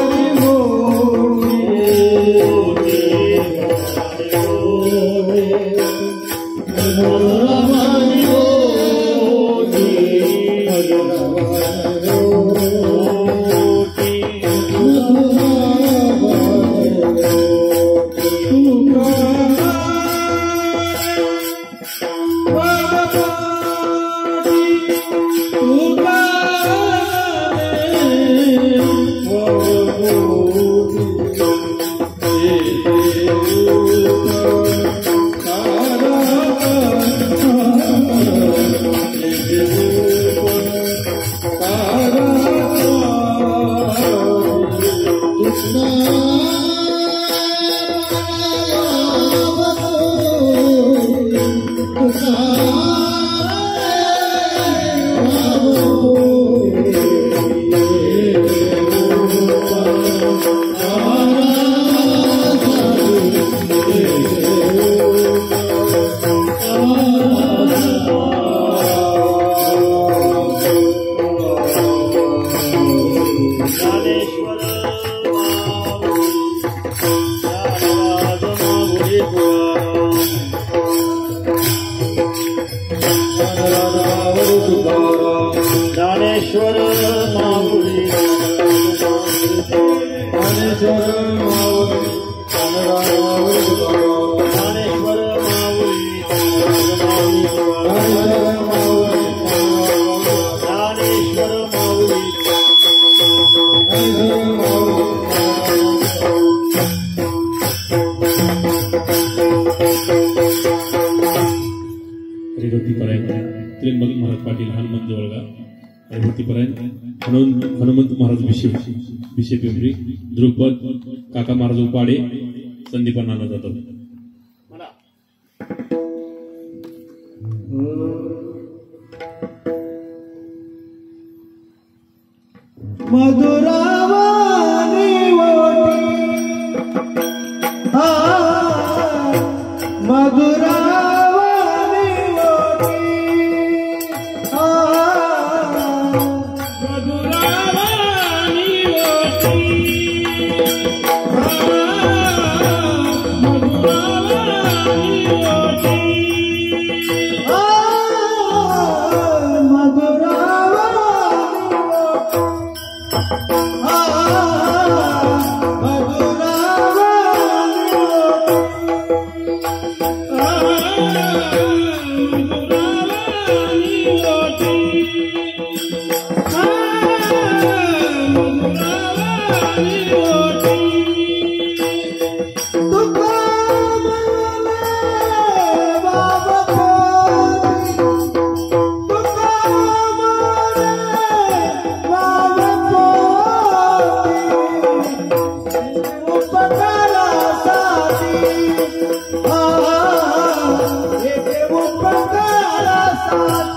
हनुमंत महाराज विषय पिंपरी, ध्रुपद काका महाराज उपाडे, संदीप नाना जाधव. मधुरावानी मोठी, मधुरावानी मोठी, Ah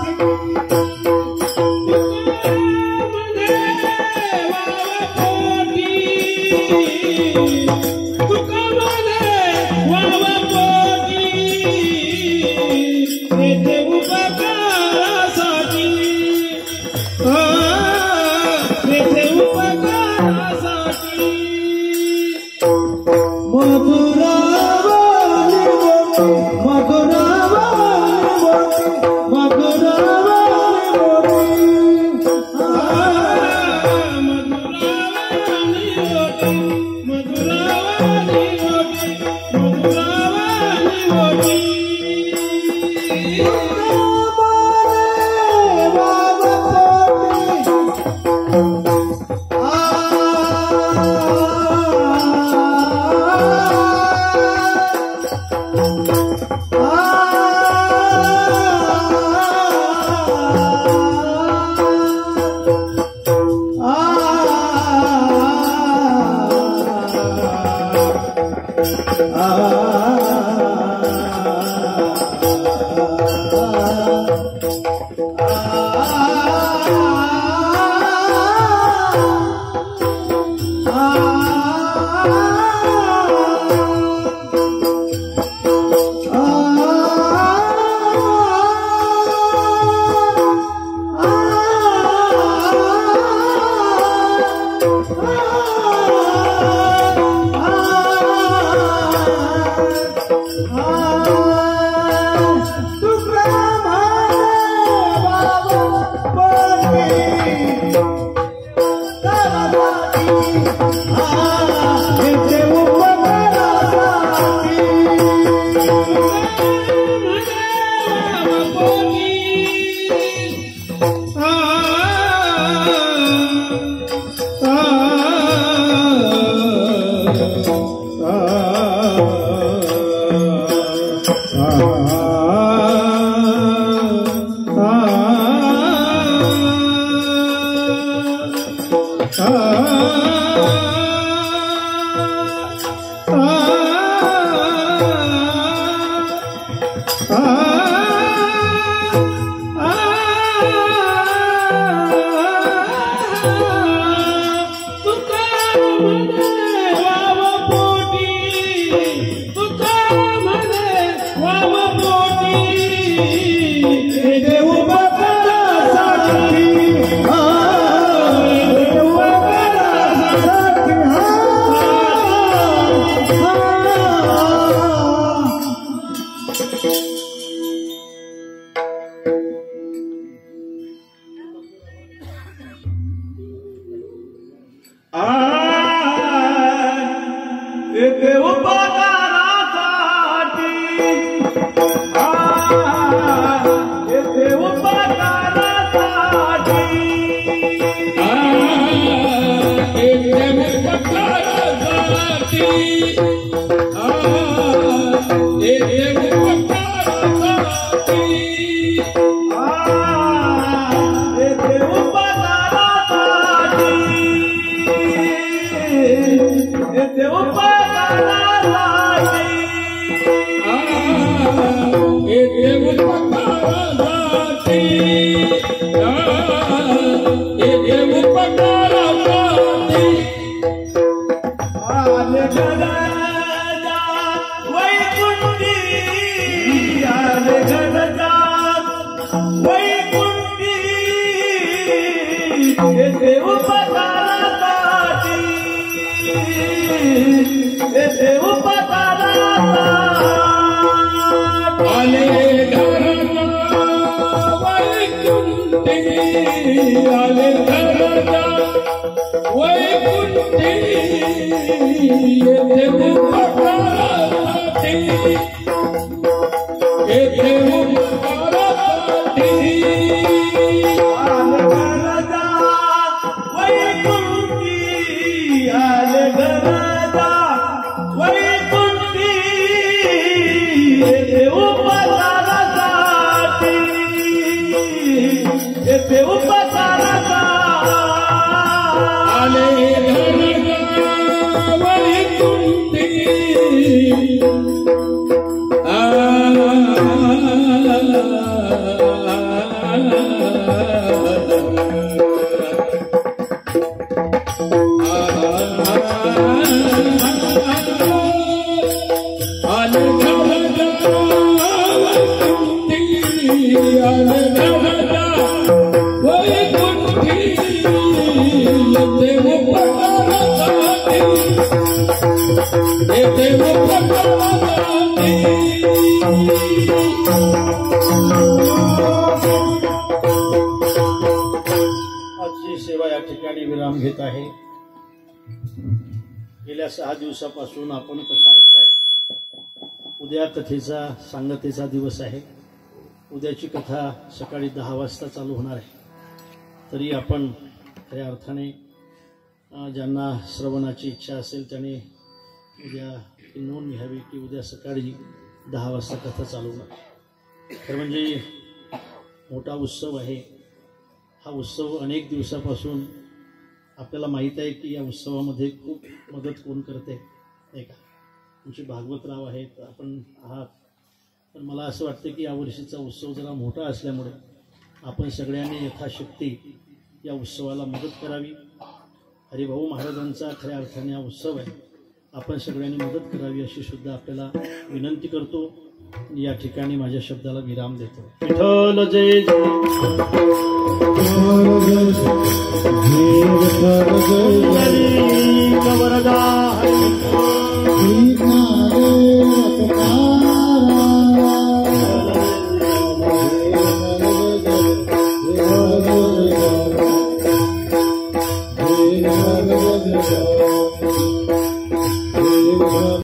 आजची सेवा या ठिकाणी विराम घेत आहे. गेल्या 6 दिवसापासून आपण कथा ऐकताय. उद्या कथेचा सांगतेचा दिवस आहे. उद्याची कथा सकाळी 10 वाजता चालू होणार आहे. तरी आपण खऱ्या अर्थाने ज्यांना श्रवणाची इच्छा असेल त्याने उद्या नोंद घ्यावी की उद्या सकाळी 10 वाजता कथा चालू होणार. खरं म्हणजे मोठा उत्सव आहे. हा उत्सव अनेक दिवसापासून आपल्याला माहीत आहे की या उत्सवामध्ये खूप मदत कोण करते नाही का. तुमचे भागवतराव आहेत, आपण आहात. पण मला असं वाटतं की यावर्षीचा उत्सव जरा मोठा असल्यामुळे आपण सगळ्यांनी यथाशक्ती या उत्सवाला मदत करावी. हरिभाऊ महाराजांचा खऱ्या अर्थाने हा उत्सव आहे. आपण सगळ्यांनी मदत करावी अशी सुद्धा आपल्याला विनंती करतो. या ठिकाणी माझ्या शब्दाला विराम देतो. विठ्ठल जय जय. हरी